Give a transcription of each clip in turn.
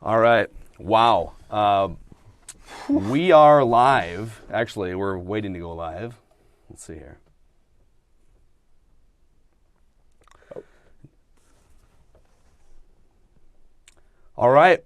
All right. Wow. We are live. Actually, we're waiting to go live. Let's see here. All right.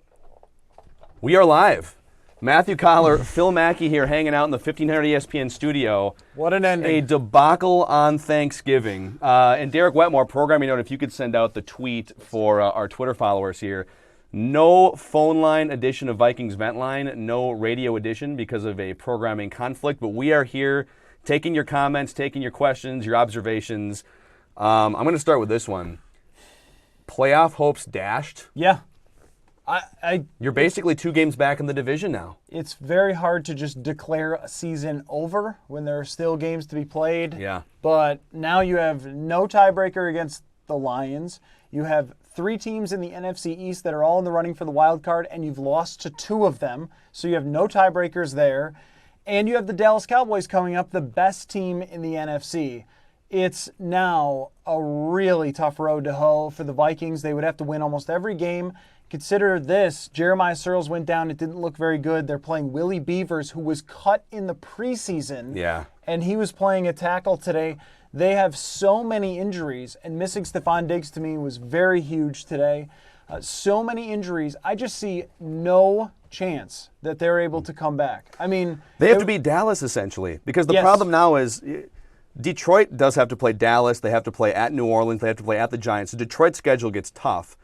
We are live. Matthew Collar, Phil Mackey here hanging out in the 1500 ESPN studio. What an ending. A debacle on Thanksgiving. And Derek Wetmore, programming note, if you could send out the tweet for our Twitter followers here. No phone line edition of Vikings Vent Line, no radio edition because of a programming conflict. But we are here taking your comments, taking your questions, your observations. I'm going to start with this one. Playoff hopes dashed. Yeah. You're basically 2 games back in the division now. It's very hard to just declare a season over when there are still games to be played. Yeah. But now you have no tiebreaker against the Lions. You have 3 teams in the NFC East that are all in the running for the wild card, and you've lost to 2 of them. So you have no tiebreakers there. And you have the Dallas Cowboys coming up, the best team in the NFC. It's now a really tough road to hoe for the Vikings. They would have to win almost every game. Consider this, Jeremiah Searles went down. It didn't look very good. They're playing Willie Beavers, who was cut in the preseason. Yeah. And he was playing a tackle today. They have so many injuries, and missing Stephon Diggs to me was very huge today. So many injuries. I just see no chance that they're able to come back. I mean, they have to beat Dallas, essentially, because the Yes. problem now is Detroit does have to play Dallas. They have to play at New Orleans. They have to play at the Giants. So Detroit's schedule gets tough.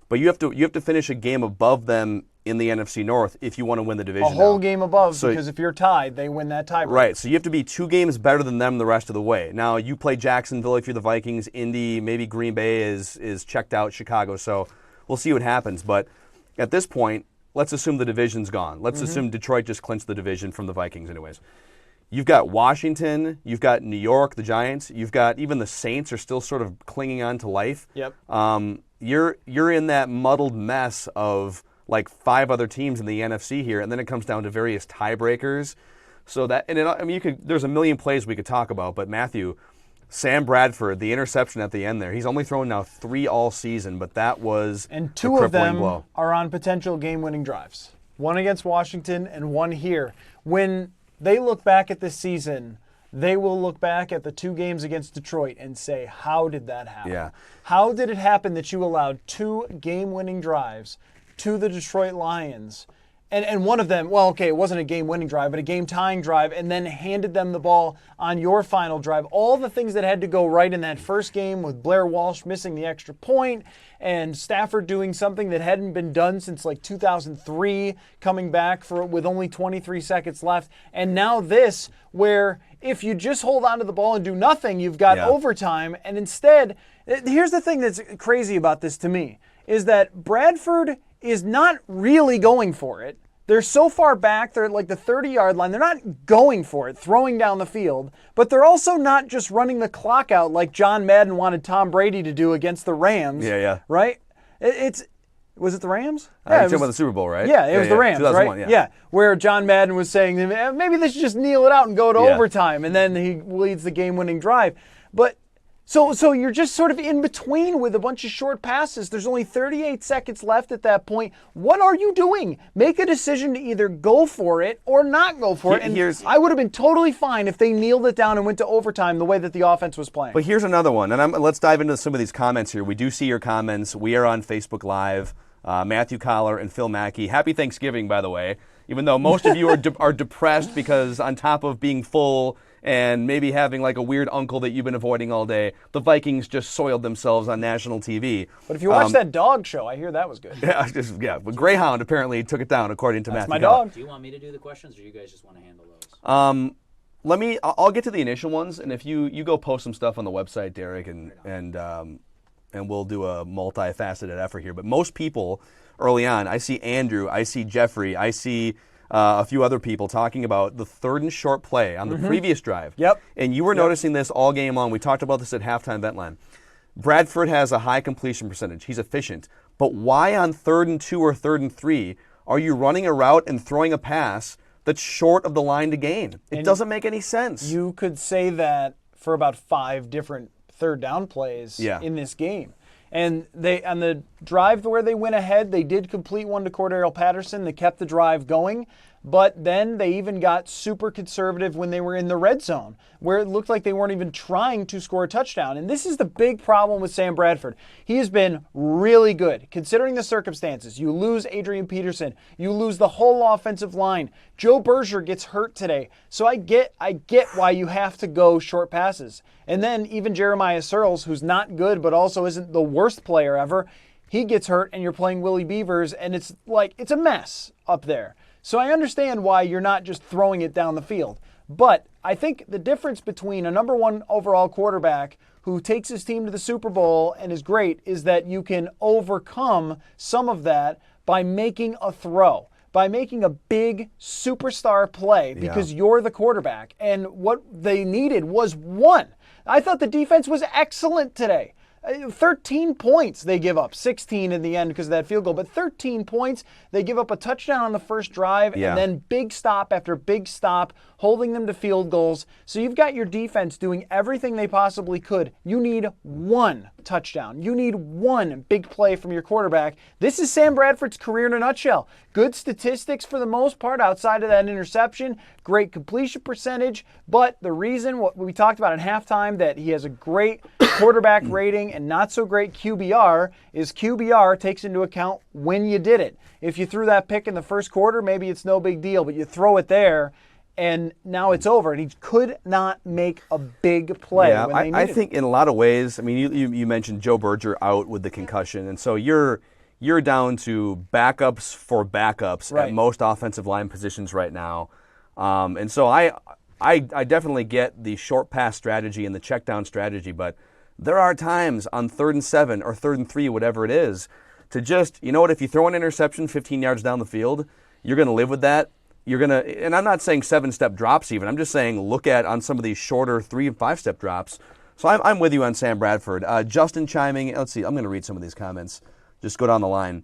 But you have to finish a game above them in the NFC North if you want to win the division. A whole now. game above, So- because if you're tied, they win that tiebreaker. Right, so you have to be 2 games better than them the rest of the way. Now, you play Jacksonville if you're the Vikings, Indy, maybe Green Bay is checked out, Chicago, so we'll see what happens. But at this point, let's assume the division's gone. Let's assume Detroit just clinched the division from the Vikings anyways. You've got Washington, you've got New York, the Giants, you've got even the Saints are still sort of clinging on to life. Yep. You're in that muddled mess of like 5 other teams in the NFC here, and then it comes down to various tiebreakers. So that, and there's a million plays we could talk about, but Matthew, Sam Bradford, the interception at the end there, he's only thrown now 3 all season, but that was And a 2 of them blow. are on potential game-winning drives. One against Washington and one here. When they look back at this season, they will look back at the 2 games against Detroit and say, how did that happen? Yeah. How did it happen that you allowed 2 game-winning drives to the Detroit Lions? And one of them, well, okay, it wasn't a game-winning drive, but a game-tying drive, and then handed them the ball on your final drive. All the things that had to go right in that first game with Blair Walsh missing the extra point and Stafford doing something that hadn't been done since like 2003, coming back with only 23 seconds left. And now this, where if you just hold on to the ball and do nothing, you've got overtime. And instead, here's the thing that's crazy about this to me, is that Bradford is not really going for it. They're so far back, they're at like the 30-yard line. They're not going for it, throwing down the field, but they're also not just running the clock out like John Madden wanted Tom Brady to do against the Rams. Yeah. Right? Was it the Rams? Yeah, talking about the Super Bowl, right? Yeah, it was the Rams, 2001, right? yeah. Where John Madden was saying, maybe they should just kneel it out and go to overtime, and then he leads the game-winning drive. But So you're just sort of in between with a bunch of short passes. There's only 38 seconds left at that point. What are you doing? Make a decision to either go for it or not go for it. And I would have been totally fine if they kneeled it down and went to overtime the way that the offense was playing. But here's another one, and let's dive into some of these comments here. We do see your comments. We are on Facebook Live. Matthew Collar and Phil Mackey. Happy Thanksgiving, by the way. Even though most of you are depressed because on top of being full and maybe having like a weird uncle that you've been avoiding all day, the Vikings just soiled themselves on national TV. But if you watch that dog show, I hear that was good. Yeah. But Greyhound apparently took it down, according to Matthew. That's my dog. Do you want me to do the questions, or you guys just want to handle those? I'll get to the initial ones, and if you go post some stuff on the website, Derek, and we'll do a multifaceted effort here. But most people early on, I see Andrew, I see Jeffrey, I see a few other people talking about the 3rd and short play on the previous drive. Yep. And you were noticing this all game long. We talked about this at halftime Vent Line. Bradford has a high completion percentage. He's efficient. But why on 3rd and 2 or 3rd and 3 are you running a route and throwing a pass that's short of the line to gain? It doesn't make any sense. You could say that for about 5 different 3rd down plays in this game. And they on the drive where they went ahead, they did complete one to Cordero Patterson. They kept the drive going. But then they even got super conservative when they were in the red zone, where it looked like they weren't even trying to score a touchdown. And this is the big problem with Sam Bradford. He has been really good, considering the circumstances. You lose Adrian Peterson. You lose the whole offensive line. Joe Berger gets hurt today. So I get why you have to go short passes. And then even Jeremiah Searles, who's not good but also isn't the worst player ever, he gets hurt and you're playing Willie Beavers, and it's a mess up there. So I understand why you're not just throwing it down the field. But I think the difference between a number 1 overall quarterback who takes his team to the Super Bowl and is great is that you can overcome some of that by making a throw, by making a big superstar play because you're the quarterback. And what they needed was 1. I thought the defense was excellent today. 13 points they give up, 16 in the end because of that field goal, but 13 points. They give up a touchdown on the first drive and then big stop after big stop, holding them to field goals. So you've got your defense doing everything they possibly could. You need 1 touchdown. You need 1 big play from your quarterback. This is Sam Bradford's career in a nutshell. Good statistics for the most part outside of that interception, great completion percentage, but the reason what we talked about at halftime that he has a great quarterback rating and not so great QBR is QBR takes into account when you did it. If you threw that pick in the first quarter, maybe it's no big deal, but you throw it there and now it's over. And he could not make a big play when they needed I think in a lot of ways, I mean, you mentioned Joe Berger out with the concussion, and so you're down to backups for backups at most offensive line positions right now. And so I definitely get the short pass strategy and the check down strategy, but there are times on 3rd and 7 or 3rd and 3, whatever it is, to just, you know what, if you throw an interception 15 yards down the field, you're going to live with that. You're going to, and I'm not saying 7-step drops even, I'm just saying look at on some of these shorter 3 and 5-step drops. So I'm with you on Sam Bradford. Justin chiming, let's see, I'm going to read some of these comments. Just go down the line.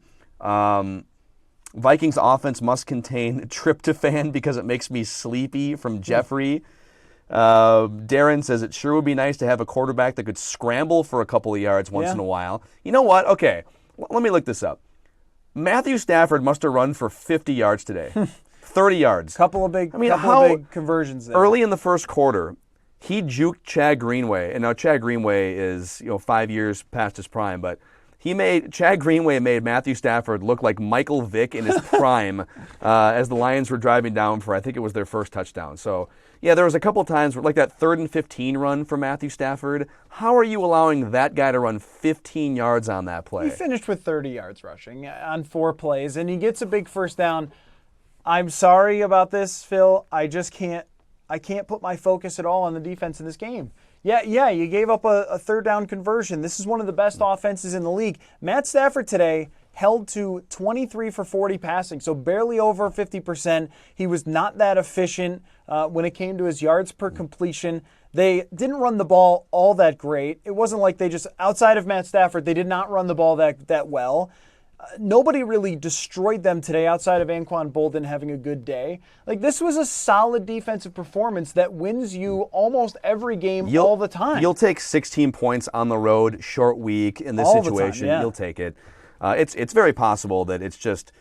Vikings offense must contain tryptophan because it makes me sleepy from Jeffrey. Darren says it sure would be nice to have a quarterback that could scramble for a couple of yards once in a while. You know what? Okay, let me look this up. Matthew Stafford must have run for 50 yards today. 30 yards. Couple of big conversions there. Early in the first quarter, he juked Chad Greenway. And now Chad Greenway is 5 years past his prime, but Chad Greenway made Matthew Stafford look like Michael Vick in his prime as the Lions were driving down for, I think it was their first touchdown. So, yeah, there was a couple times like that 3rd and 15 run for Matthew Stafford. How are you allowing that guy to run 15 yards on that play? He finished with 30 yards rushing on 4 plays, and he gets a big first down. I'm sorry about this, Phil. I can't put my focus at all on the defense in this game. Yeah, you gave up a 3rd down conversion. This is one of the best offenses in the league. Matt Stafford today held to 23 for 40 passing, so barely over 50%. He was not that efficient when it came to his yards per completion. They didn't run the ball all that great. It wasn't like they just, outside of Matt Stafford, they did not run the ball that well. Nobody really destroyed them today outside of Anquan Bolden having a good day. Like, this was a solid defensive performance that wins you almost every game all the time. You'll take 16 points on the road, short week in this all situation. The time, yeah. You'll take it. It's very possible that it's just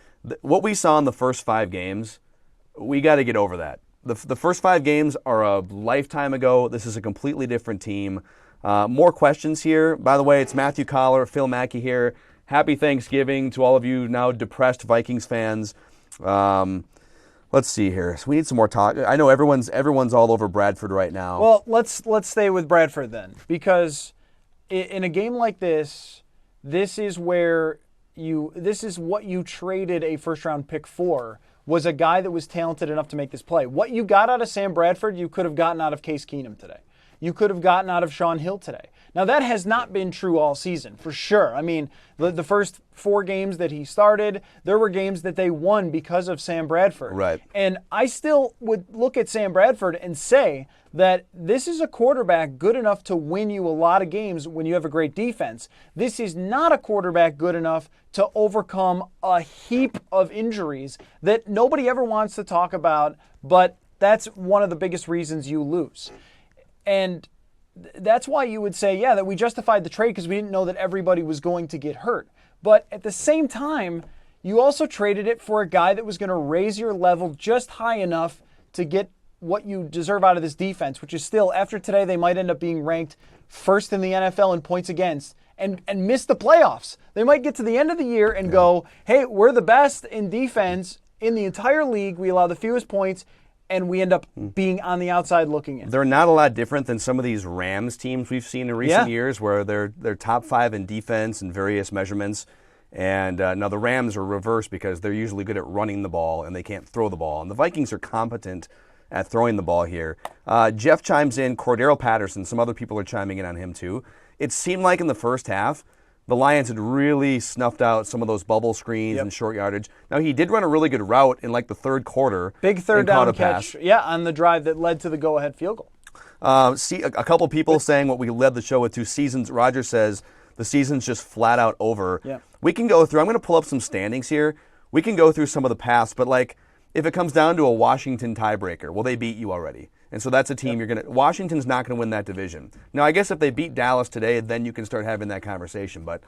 what we saw in the first 5 games, we got to get over that. The first 5 games are a lifetime ago. This is a completely different team. More questions here. By the way, it's Matthew Collar, Phil Mackey here. Happy Thanksgiving to all of you now depressed Vikings fans. Let's see here. So we need some more talk. I know everyone's all over Bradford right now. Well, let's stay with Bradford then, because in a game like this, this is what you traded a first-round pick for, was a guy that was talented enough to make this play. What you got out of Sam Bradford, you could have gotten out of Case Keenum today. You could have gotten out of Sean Hill today. Now, that has not been true all season, for sure. I mean, the first 4 games that he started, there were games that they won because of Sam Bradford. Right. And I still would look at Sam Bradford and say that this is a quarterback good enough to win you a lot of games when you have a great defense. This is not a quarterback good enough to overcome a heap of injuries that nobody ever wants to talk about, but that's one of the biggest reasons you lose. And that's why you would say, yeah, that we justified the trade because we didn't know that everybody was going to get hurt. But at the same time, you also traded it for a guy that was going to raise your level just high enough to get what you deserve out of this defense, which is still, after today, they might end up being ranked first in the NFL in points against and miss the playoffs. They might get to the end of the year and go, hey, we're the best in defense in the entire league. We allow the fewest points, and we end up being on the outside looking in. They're not a lot different than some of these Rams teams we've seen in recent years where they're top 5 in defense in various measurements. And now the Rams are reversed because they're usually good at running the ball and they can't throw the ball. And the Vikings are competent at throwing the ball here. Jeff chimes in, Cordero Patterson, some other people are chiming in on him too. It seemed like in the first half, the Lions had really snuffed out some of those bubble screens and short yardage. Now, he did run a really good route in like the third quarter. Big third down catch, on the drive that led to the go-ahead field goal. See, a couple people saying what we led the show with 2 seasons. Roger says the season's just flat out over. Yeah. We can go through, I'm going to pull up some standings here. We can go through some of the past, but like if it comes down to a Washington tiebreaker, well, they beat you already. And so that's a team Washington's not going to win that division. Now, I guess if they beat Dallas today, then you can start having that conversation. But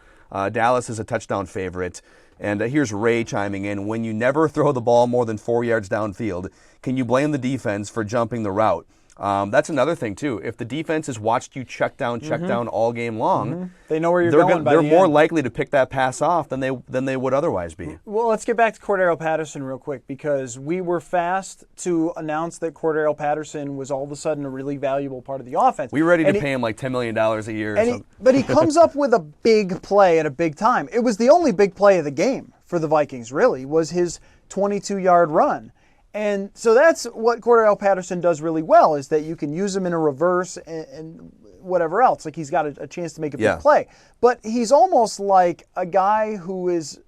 Dallas is a touchdown favorite. And here's Ray chiming in. When you never throw the ball more than 4 yards downfield, can you blame the defense for jumping the route? That's another thing, too. If the defense has watched you check down all game long, they know where you're going. They're more likely to pick that pass off than they would otherwise be. Well, let's get back to Cordero Patterson real quick because we were fast to announce that Cordero Patterson was all of a sudden a really valuable part of the offense. We were ready to pay him like $10 million a year. But he comes up with a big play at a big time. It was the only big play of the game for the Vikings, really, was his 22-yard run. And so that's what Cordero Patterson does really well, is that you can use him in a reverse and whatever else. Like he's got a chance to make a big play. But he's almost like a guy who is,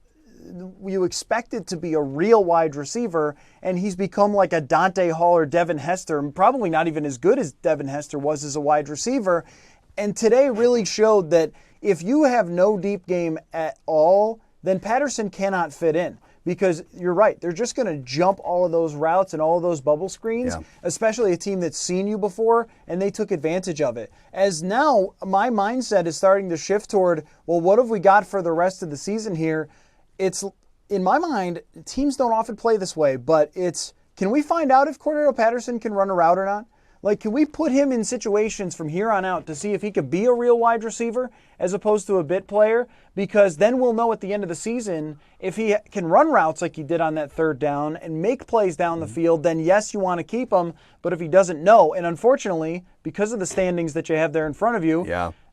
you expected to be a real wide receiver, and he's become like a Dante Hall or Devin Hester, and probably not even as good as Devin Hester was as a wide receiver. And today really showed that if you have no deep game at all, then Patterson cannot fit in. Because you're right, they're just going to jump all of those routes and all of those bubble screens, especially a team that's seen you before, and they took advantage of it. As now, my mindset is starting to shift toward, well, what have we got for the rest of the season here? It's, in my mind, teams don't often play this way, but it's, can we find out if Cordero Patterson can run a route or not? Like, can we put him in situations from here on out to see if he could be a real wide receiver as opposed to a bit player? Because then we'll know at the end of the season if he can run routes like he did on that third down and make plays down the field, then yes, you want to keep him. But if he doesn't, no. And unfortunately, because of the standings that you have there in front of you,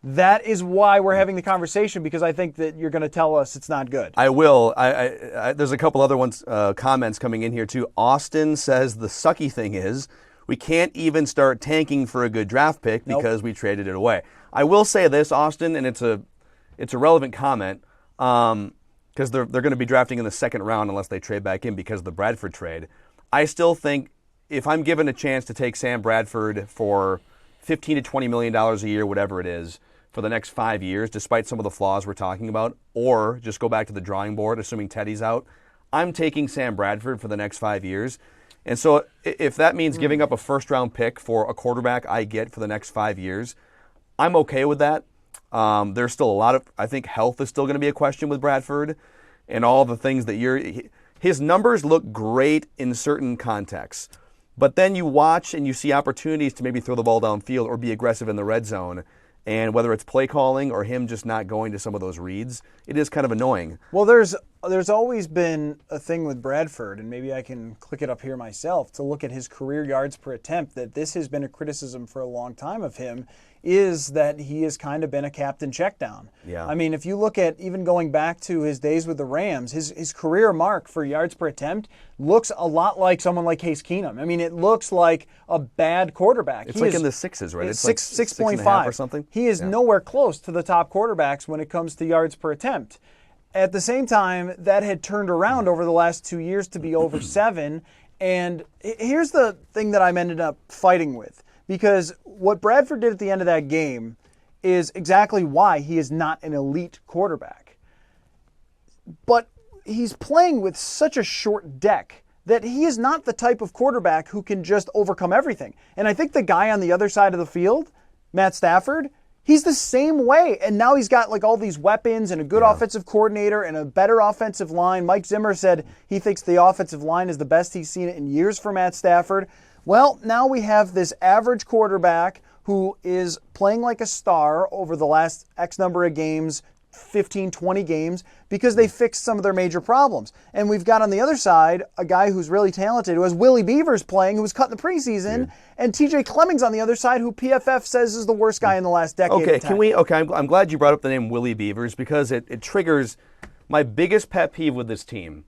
that is why we're having the conversation, because I think that you're going to tell us it's not good. I will. There's a couple other comments coming in here too. Austin says the sucky thing is, we can't even start tanking for a good draft pick because we traded it away. I will say this, Austin, and it's a relevant comment because they're going to be drafting in the second round unless they trade back in because of the Bradford trade. I still think if I'm given a chance to take Sam Bradford for $15 to $20 million a year, whatever it is, for the next 5 years, despite some of the flaws we're talking about, or just go back to the drawing board, assuming Teddy's out, I'm taking Sam Bradford for the next 5 years. And so if that means giving up a first-round pick for a quarterback I get for the next 5 years, I'm okay with that. There's still a lot of, I think health is still going to be a question with Bradford and all the things that his numbers look great in certain contexts. But then you watch and you see opportunities to maybe throw the ball downfield or be aggressive in the red zone. And whether it's play calling or him just not going to some of those reads, it is kind of annoying. Well, there's always been a thing with Bradford, and maybe I can click it up here myself, to look at his career yards per attempt, that this has been a criticism for a long time of him, is that he has kind of been a captain checkdown. Yeah. I mean, if you look at even going back to his days with the Rams, his career mark for yards per attempt looks a lot like someone like Case Keenum. I mean, it looks like a bad quarterback. It's like in the sixes, right? It's like 6.5 or something. He is nowhere close to the top quarterbacks when it comes to yards per attempt. At the same time, that had turned around over the last 2 years to be over 7. And here's the thing that I'm ended up fighting with. Because what Bradford did at the end of that game is exactly why he is not an elite quarterback. But he's playing with such a short deck that he is not the type of quarterback who can just overcome everything. And I think the guy on the other side of the field Matt Stafford, he's the same way. And now he's got like all these weapons and a good offensive coordinator and a better offensive line. Mike Zimmer said he thinks the offensive line is the best he's seen it in years for Matt Stafford. Well, now we have this average quarterback who is playing like a star over the last X number of games, 15, 20 games, because they fixed some of their major problems. And we've got on the other side a guy who's really talented, who has Willie Beavers playing, who was cut in the preseason, and TJ Clemmings on the other side, who PFF says is the worst guy in the last decade. I'm glad you brought up the name Willie Beavers, because it triggers my biggest pet peeve with this team.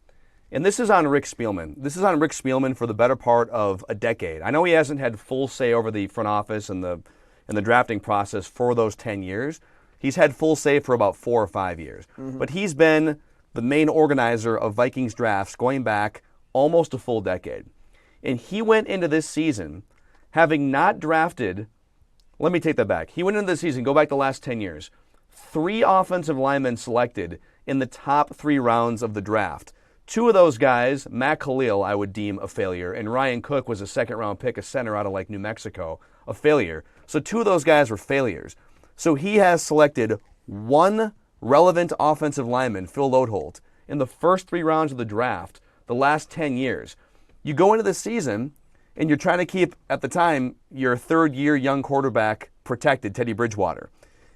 And this is on Rick Spielman. This is on Rick Spielman for the better part of a decade. I know he hasn't had full say over the front office and the drafting process for those 10 years. He's had full say for about 4 or 5 years. But he's been the main organizer of Vikings drafts going back almost a full decade. And he went into this season having not drafted, let me take that back. He went into the season, go back the last 10 years, 3 offensive linemen selected in the top 3 rounds of the draft. 2 of those guys, Matt Khalil, I would deem a failure, and Ryan Cook was a second-round pick, a center out of like New Mexico, a failure. So 2 of those guys were failures. So he has selected 1 relevant offensive lineman, Phil Lodeholt, in the first 3 rounds of the draft the last 10 years. You go into the season, and you're trying to keep, at the time, your third-year young quarterback protected, Teddy Bridgewater.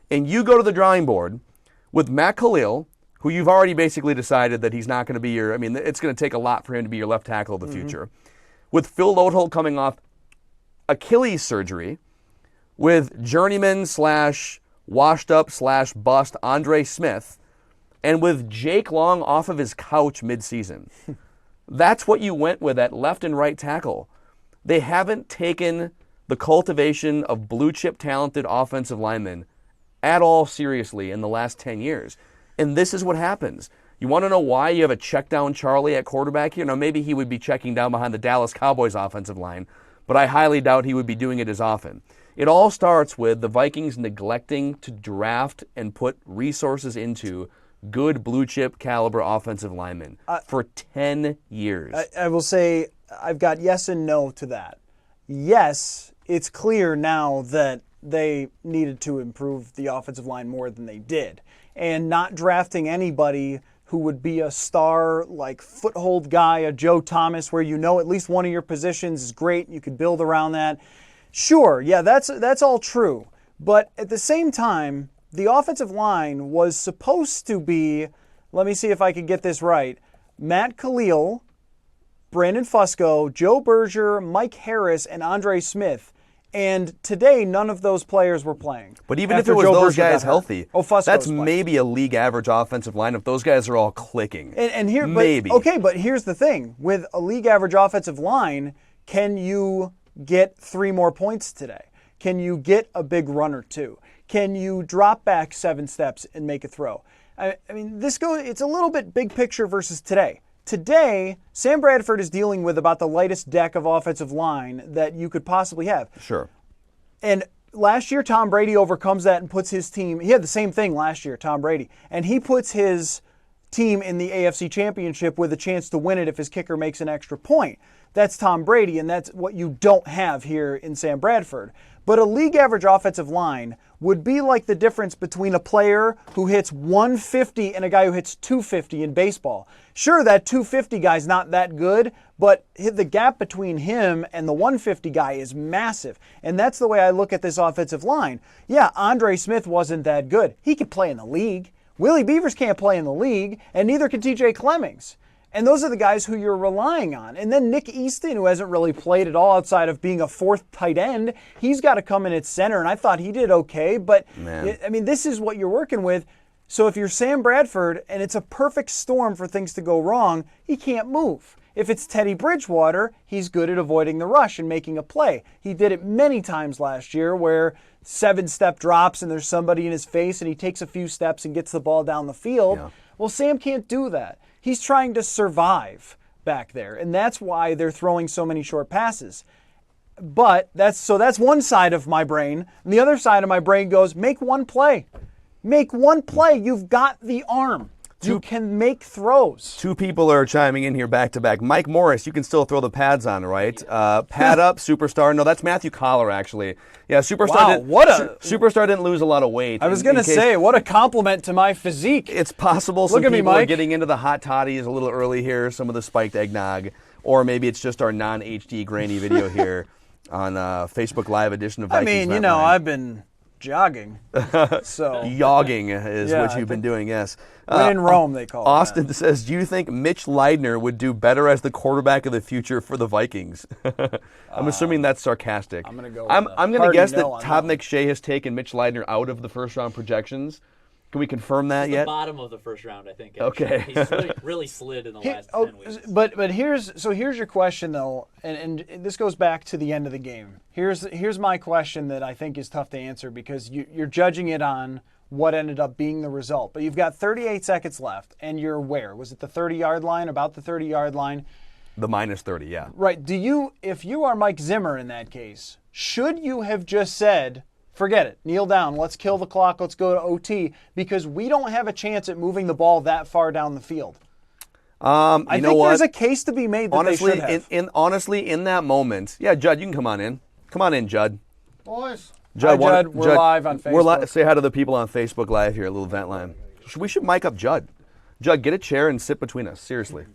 And you go to the drawing board with Matt Khalil, who you've already basically decided that he's not going to be it's going to take a lot for him to be your left tackle of the future. With Phil Lodeholt coming off Achilles surgery, with journeyman / washed up / bust Andre Smith, and with Jake Long off of his couch midseason. That's what you went with at left and right tackle. They haven't taken the cultivation of blue chip talented offensive linemen at all seriously in the last 10 years. And this is what happens. You want to know why you have a check down Charlie at quarterback here? Now, maybe he would be checking down behind the Dallas Cowboys offensive line, but I highly doubt he would be doing it as often. It all starts with the Vikings neglecting to draft and put resources into good blue chip caliber offensive linemen for 10 years. I will say I've got yes and no to that. Yes, it's clear now that they needed to improve the offensive line more than they did. And not drafting anybody who would be a star, like foothold guy, a Joe Thomas, where you know at least one of your positions is great and you could build around that. Sure, yeah, that's all true. But at the same time, the offensive line was supposed to be, let me see if I can get this right, Matt Khalil, Brandon Fusco, Joe Berger, Mike Harris, and Andre Smith. And today, none of those players were playing. But even if it was those guys healthy, that's maybe a league average offensive line if those guys are all clicking. And here, maybe. But here's the thing. With a league average offensive line, can you get 3 more points today? Can you get a big run or 2? Can you drop back 7 steps and make a throw? I mean, it's a little bit big picture versus today. Today, Sam Bradford is dealing with about the lightest deck of offensive line that you could possibly have. Sure. And last year, Tom Brady overcomes that and puts his team, he had the same thing last year, Tom Brady, and he puts his team in the AFC Championship with a chance to win it if his kicker makes an extra point. That's Tom Brady, and that's what you don't have here in Sam Bradford. But a league average offensive line would be like the difference between a player who hits 150 and a guy who hits 250 in baseball. Sure, that 250 guy's not that good, but the gap between him and the 150 guy is massive. And that's the way I look at this offensive line. Yeah, Andre Smith wasn't that good. He could play in the league. Willie Beavers can't play in the league, and neither can TJ Clemmings. And those are the guys who you're relying on. And then Nick Easton, who hasn't really played at all outside of being a 4th tight end, he's got to come in at center, and I thought he did okay. But, I mean, this is what you're working with. So if you're Sam Bradford, and it's a perfect storm for things to go wrong, he can't move. If it's Teddy Bridgewater, he's good at avoiding the rush and making a play. He did it many times last year where 7-step drops and there's somebody in his face and he takes a few steps and gets the ball down the field. Yeah. Well, Sam can't do that. He's trying to survive back there, and that's why they're throwing so many short passes. But that's one side of my brain. And the other side of my brain goes, make one play. Make one play. You've got the arm. You can make throws. Two people are chiming in here back to back. Mike Morris, you can still throw the pads on, right? Pad up, Superstar. No, that's Matthew Collar, actually. Yeah, Superstar. Wow, Superstar didn't lose a lot of weight. I was going to say, what a compliment to my physique. It's possible some people are getting into the hot toddies a little early here, some of the spiked eggnog, or maybe it's just our non-HD grainy video here on Facebook Live edition of Vikings Vent Line. I've been jogging. So Yogging is what you've been doing, yes. When in Rome, they call it. Austin says, do you think Mitch Leidner would do better as the quarterback of the future for the Vikings? I'm assuming that's sarcastic. I'm going to go. I'm going to guess that Todd McShay has taken Mitch Leidner out of the first-round projections. Can we confirm that yet? The bottom of the first round, I think. Okay. He's really slid in the last 10 weeks. But here's your question though, and this goes back to the end of the game. Here's my question that I think is tough to answer because you're judging it on what ended up being the result. But you've got 38 seconds left, and you're where? Was it the 30-yard line? About the 30-yard line? The minus 30, yeah. Right. If you are Mike Zimmer in that case, should you have just said, forget it, kneel down, let's kill the clock, let's go to OT, because we don't have a chance at moving the ball that far down the field? I think there's a case to be made that honestly, they should have. Honestly, in that moment, yeah, Judd, you can come on in. Come on in, Judd. Boys. Judd, we're live on Facebook. Say hi to the people on Facebook Live here, a little vent line. We should mic up Judd. Judd, get a chair and sit between us. Seriously,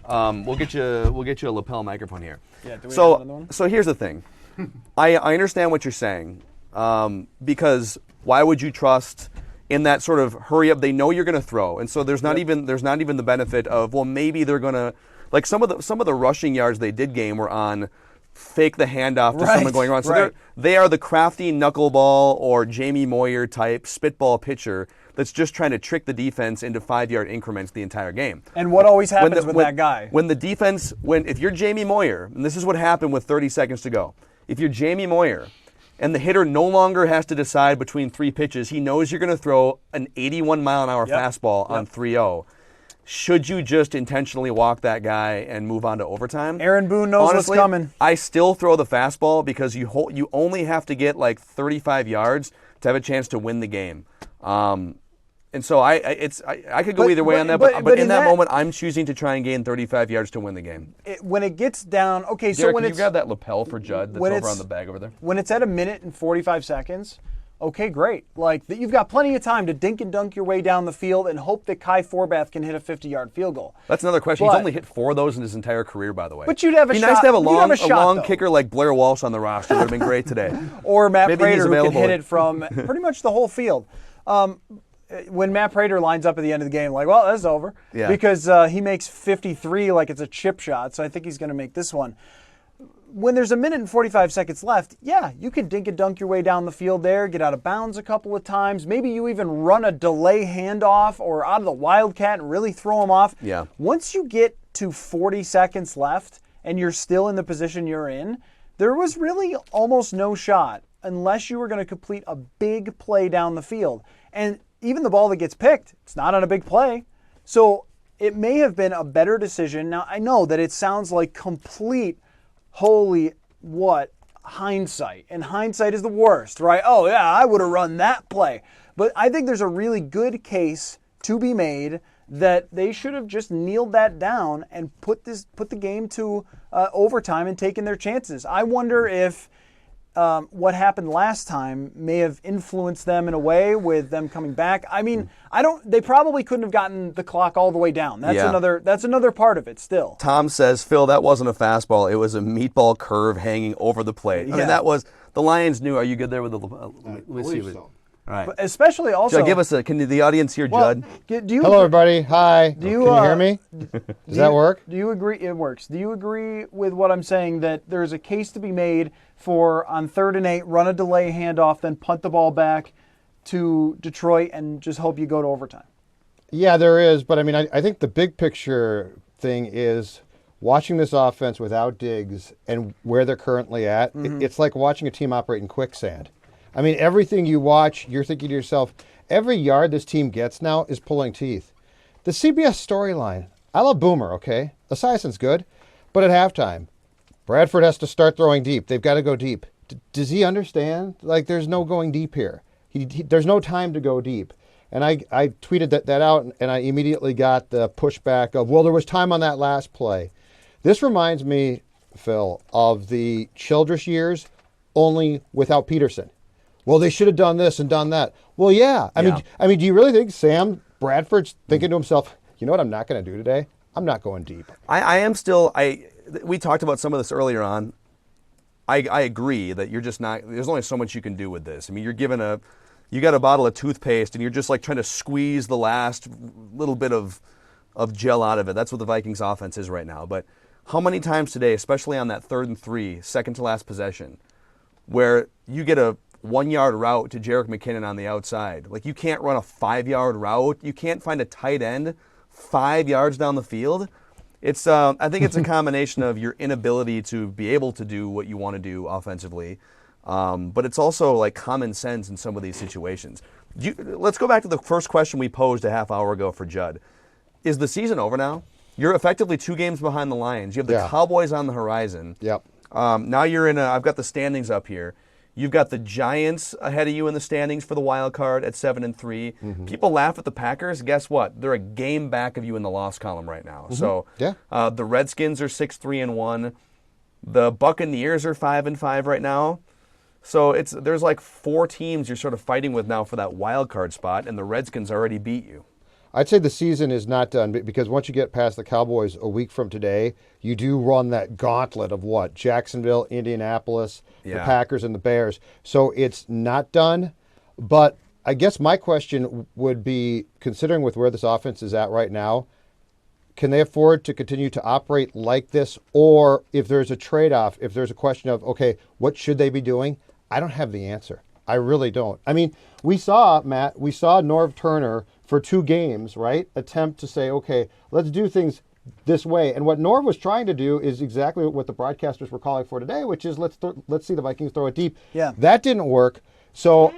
we'll get you a lapel microphone here. Yeah. Do we have another one? So here's the thing. I understand what you're saying, because why would you trust in that sort of hurry up? They know you're going to throw, and so there's not even the benefit of, well, maybe they're going to, like some of the rushing yards they did gain were on fake the handoff to someone going around. So they are the crafty knuckleball or Jamie Moyer type spitball pitcher that's just trying to trick the defense into 5-yard increments the entire game. And what always happens with that guy? If you're Jamie Moyer, and this is what happened with 30 seconds to go, if you're Jamie Moyer and the hitter no longer has to decide between 3 pitches, he knows you're going to throw an 81-mile-an-hour fastball on 3-0. Should you just intentionally walk that guy and move on to overtime? Aaron Boone knows Honestly, what's coming. I still throw the fastball because you only have to get like 35 yards to have a chance to win the game. And so I could go either way on that, but in that moment, I'm choosing to try and gain 35 yards to win the game. When it gets down, okay, Derek, so when can you grab that lapel for Judd that's over on the bag over there? When it's at 1 minute and 45 seconds, okay, great. Like, you've got plenty of time to dink and dunk your way down the field and hope that Kai Forbath can hit a 50-yard field goal. That's another question. He's only hit 4 of those in his entire career, by the way. But you'd have a shot. It'd be nice to have a long though. kicker like Blair Walsh on the roster. It would have been great today. Or Matt Maybe Prater, he's who can available. hit it from pretty much the whole field. When Matt Prater lines up at the end of the game, like, well, that's over. Yeah. Because he makes 53 like it's a chip shot, so I think he's going to make this one. When there's 1 minute and 45 seconds left, yeah, you could dink and dunk your way down the field there, get out of bounds a couple of times. Maybe you even run a delay handoff or out of the Wildcat and really throw them off. Yeah. Once you get to 40 seconds left and you're still in the position you're in, there was really almost no shot unless you were going to complete a big play down the field. And even the ball that gets picked, it's not on a big play. So it may have been a better decision. Now, I know that it sounds like complete hindsight. And hindsight is the worst, right? Oh, yeah, I would have run that play. But I think there's a really good case to be made that they should have just kneeled that down and put the game to overtime and taken their chances. I wonder if what happened last time may have influenced them in a way with them coming back. I mean, they probably couldn't have gotten the clock all the way down. That's another part of it still. Tom says, Phil, that wasn't a fastball. It was a meatball curve hanging over the plate. I mean, that was, the Lions knew. Are you good there with the, let's see. So. All right. But especially also. Judd, give us can the audience hear Judd? Hello, everybody. Hi. Can you hear me? Does that work? Do you agree? It works. Do you agree with what I'm saying that there's a case to be made for on 3rd and 8, run a delay handoff, then punt the ball back to Detroit and just hope you go to overtime? Yeah, there is. But I mean, I think the big picture thing is watching this offense without Diggs and where they're currently at. It's like watching a team operate in quicksand. I mean, everything you watch, you're thinking to yourself, every yard this team gets now is pulling teeth. The CBS storyline, I love Boomer, okay? Esiason's good, but at halftime, Bradford has to start throwing deep. They've got to go deep. Does he understand? Like, there's no going deep here. There's no time to go deep. And I tweeted that out, and I immediately got the pushback of, well, there was time on that last play. This reminds me, Phil, of the Childress years, only without Peterson. Well, they should have done this and done that. Well, yeah. I mean, do you really think Sam Bradford's thinking to himself, you know what I'm not going to do today? I'm not going deep. I am still. We talked about some of this earlier on. I agree that you're just not. There's only so much you can do with this. I mean, you got a bottle of toothpaste and you're just like trying to squeeze the last little bit of gel out of it. That's what the Vikings offense is right now. But how many times today, especially on that 3rd and 3, second to last possession, where you get a 1-yard route to Jerick McKinnon on the outside. Like, you can't run a 5-yard route. You can't find a tight end 5 yards down the field. It's I think it's a combination of your inability to be able to do what you want to do offensively, but it's also like common sense in some of these situations. Let's go back to the first question we posed a half hour ago for Judd. Is the season over now? You're effectively 2 games behind the Lions. You have the Cowboys on the horizon. Yep. Now you're in I've got the standings up here. You've got the Giants ahead of you in the standings for the wild card at 7-3. Mm-hmm. People laugh at the Packers. Guess what? They're a game back of you in the loss column right now. Mm-hmm. So the Redskins are 6-3-1. The Buccaneers are 5-5 right now. So there's like 4 teams you're sort of fighting with now for that wild card spot, and the Redskins already beat you. I'd say the season is not done because once you get past the Cowboys a week from today, you do run that gauntlet of what? Jacksonville, Indianapolis, the Packers, and the Bears. So it's not done. But I guess my question would be, considering with where this offense is at right now, can they afford to continue to operate like this? Or if there's a trade-off, if there's a question of, okay, what should they be doing? I don't have the answer. I really don't. I mean, we saw Norv Turner for 2 games, right, attempt to say, okay, let's do things this way. And what Norv was trying to do is exactly what the broadcasters were calling for today, which is let's see the Vikings throw it deep. Yeah. That didn't work. So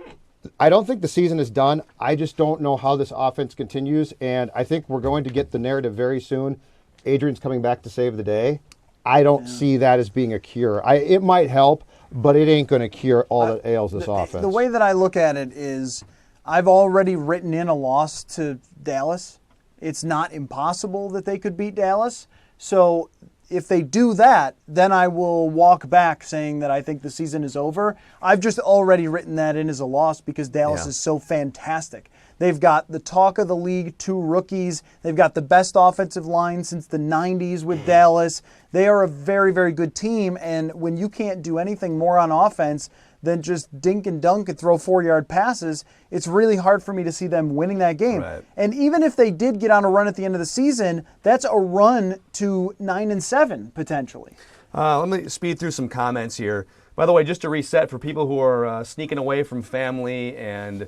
I don't think the season is done. I just don't know how this offense continues. And I think we're going to get the narrative very soon. Adrian's coming back to save the day. I don't see that as being a cure. It might help, but it ain't going to cure all that ails this offense. The way that I look at it is I've already written in a loss to Dallas. It's not impossible that they could beat Dallas. So if they do that, then I will walk back saying that I think the season is over. I've just already written that in as a loss because Dallas is so fantastic. They've got the talk of the league, 2 rookies. They've got the best offensive line since the 90s with Dallas. They are a very, very good team, and when you can't do anything more on offense than just dink and dunk and throw 4-yard passes, it's really hard for me to see them winning that game. Right. And even if they did get on a run at the end of the season, that's a run to 9-7 potentially. Let me speed through some comments here. By the way, just to reset for people who are sneaking away from family and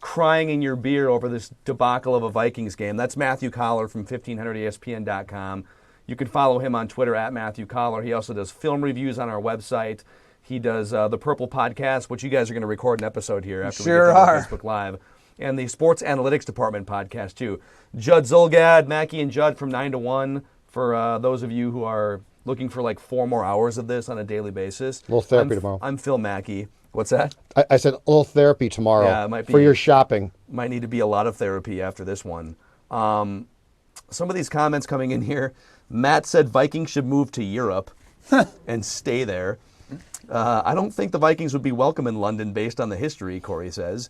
crying in your beer over this debacle of a Vikings game, that's Matthew Collar from 1500ESPN.com. You can follow him on Twitter at Matthew Collar. He also does film reviews on our website. He does the Purple Podcast, which you guys are going to record an episode here after we get done on Facebook Live, and the Sports Analytics Department podcast too. Judd Zulgad, Mackie and Judd from 9 to 1 for those of you who are looking for like 4 more hours of this on a daily basis. A little therapy tomorrow. I'm Phil Mackey. What's that? I said a little therapy tomorrow. Yeah, it might be, for your shopping. Might need to be a lot of therapy after this one. Some of these comments coming in here. Matt said Vikings should move to Europe and stay there. I don't think the Vikings would be welcome in London based on the history, Corey says.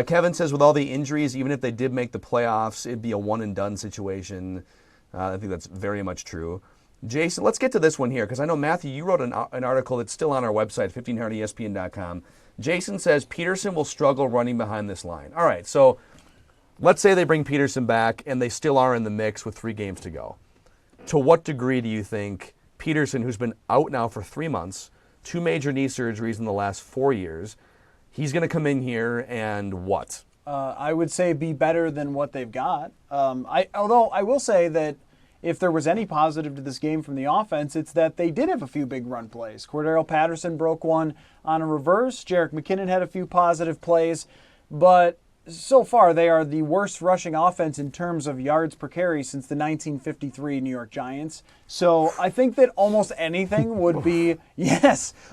Kevin says with all the injuries, even if they did make the playoffs, it'd be a one-and-done situation. I think that's very much true. Jason, let's get to this one here, because I know, Matthew, you wrote an article that's still on our website, 1500ESPN.com. Jason says Peterson will struggle running behind this line. All right, so let's say they bring Peterson back and they still are in the mix with 3 games to go. To what degree do you think Peterson, who's been out now for 3 months, 2 major knee surgeries in the last 4 years, he's going to come in here and what? I would say be better than what they've got. Although I will say that if there was any positive to this game from the offense, it's that they did have a few big run plays. Cordero Patterson broke one on a reverse. Jerick McKinnon had a few positive plays. But so far, they are the worst rushing offense in terms of yards per carry since the 1953 New York Giants. So I think that almost anything would be,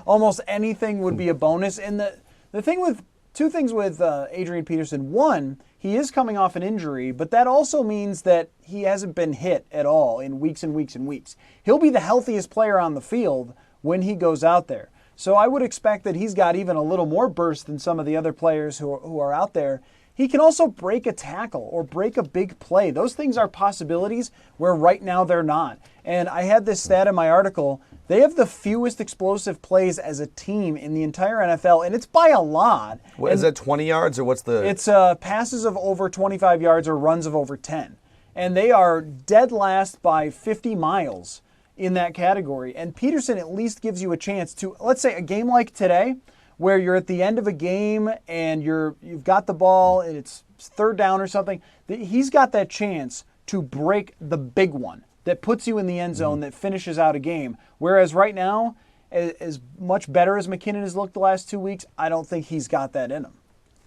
almost anything would be a bonus. And the thing with, 2 things with Adrian Peterson. One, he is coming off an injury, but that also means that he hasn't been hit at all in weeks and weeks and weeks. He'll be the healthiest player on the field when he goes out there. So I would expect that he's got even a little more burst than some of the other players who are out there. He can also break a tackle or break a big play. Those things are possibilities where right now they're not. And I had this stat in my article. They have the fewest explosive plays as a team in the entire NFL, and it's by a lot. What, is that 20 yards or what's the? It's passes of over 25 yards or runs of over 10. And they are dead last by 50 miles in that category. And Peterson at least gives you a chance to, let's say a game like today, where you're at the end of a game and you've got the ball and it's third down or something, he's got that chance to break the big one that puts you in the end zone, that finishes out a game. Whereas right now, as much better as McKinnon has looked the last 2 weeks, I don't think he's got that in him.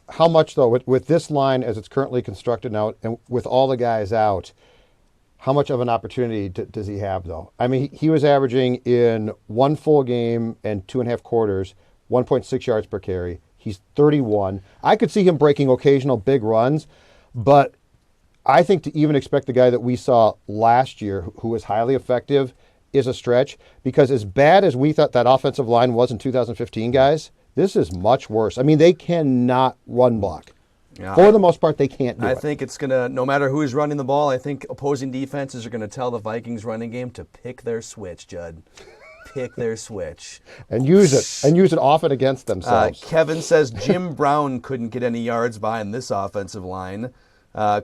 How much, though, with this line as it's currently constructed now and with all the guys out, how much of an opportunity does he have, though? I mean, he was averaging in one full game and 2.5 quarters, 1.6 yards per carry. He's 31. I could see him breaking occasional big runs, but I think to even expect the guy that we saw last year, who was highly effective, is a stretch, because as bad as we thought that offensive line was in 2015, guys, this is much worse. I mean, they cannot run block. Yeah, for the most part, they can't do it. I think it's going to, no matter who's running the ball, I think opposing defenses are going to tell the Vikings running game to pick their switch, Judd. Pick their switch. And use it often against themselves. Kevin says Jim Brown couldn't get any yards behind this offensive line.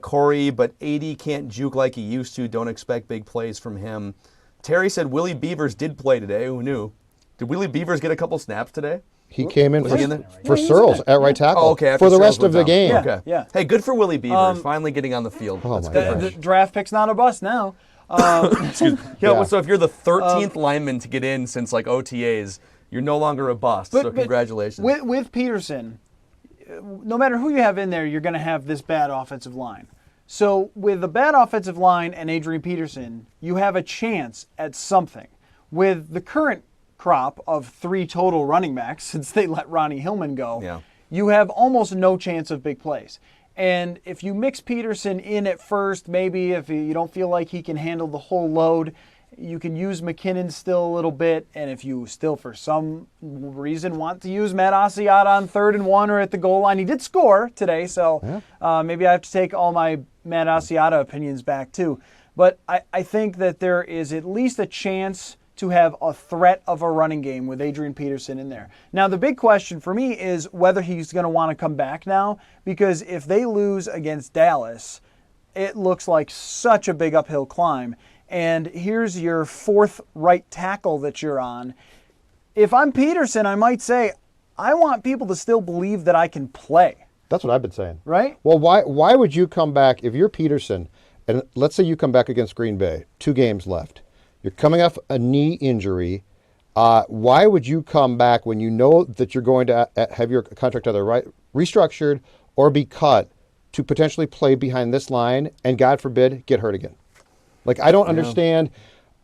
Corey, but 80 can't juke like he used to. Don't expect big plays from him. Terry said Willie Beavers did play today. Who knew? Did Willie Beavers get a couple snaps today? He came in he in there? for Searles at right tackle okay, for the Searles rest of the down. game. Yeah, Okay. yeah. Hey, good for Willie Beavers, finally getting on the field. Oh, That's my good. gosh. The draft pick's not a bust now. Yeah. So if you're the 13th lineman to get in since like OTAs, you're no longer a bust. So congratulations. With Peterson, no matter who you have in there, you're going to have this bad offensive line. So with a bad offensive line and Adrian Peterson, you have a chance at something. With the current crop of 3 total running backs, since they let Ronnie Hillman go, you have almost no chance of big plays. And if you mix Peterson in at first, maybe if you don't feel like he can handle the whole load, you can use McKinnon still a little bit. And if you still, for some reason, want to use Matt Asiata on 3rd and 1 or at the goal line, he did score today, so maybe I have to take all my Matt Asiata opinions back too. But I think that there is at least a chance to have a threat of a running game with Adrian Peterson in there. Now, the big question for me is whether he's going to want to come back now, because if they lose against Dallas, it looks like such a big uphill climb. And here's your 4th right tackle that you're on. If I'm Peterson, I might say, I want people to still believe that I can play. That's what I've been saying. Right? Well, why would you come back if you're Peterson, and let's say you come back against Green Bay, 2 games left. You're coming off a knee injury. Why would you come back when you know that you're going to have your contract either restructured or be cut to potentially play behind this line and, God forbid, get hurt again? Like, I don't understand.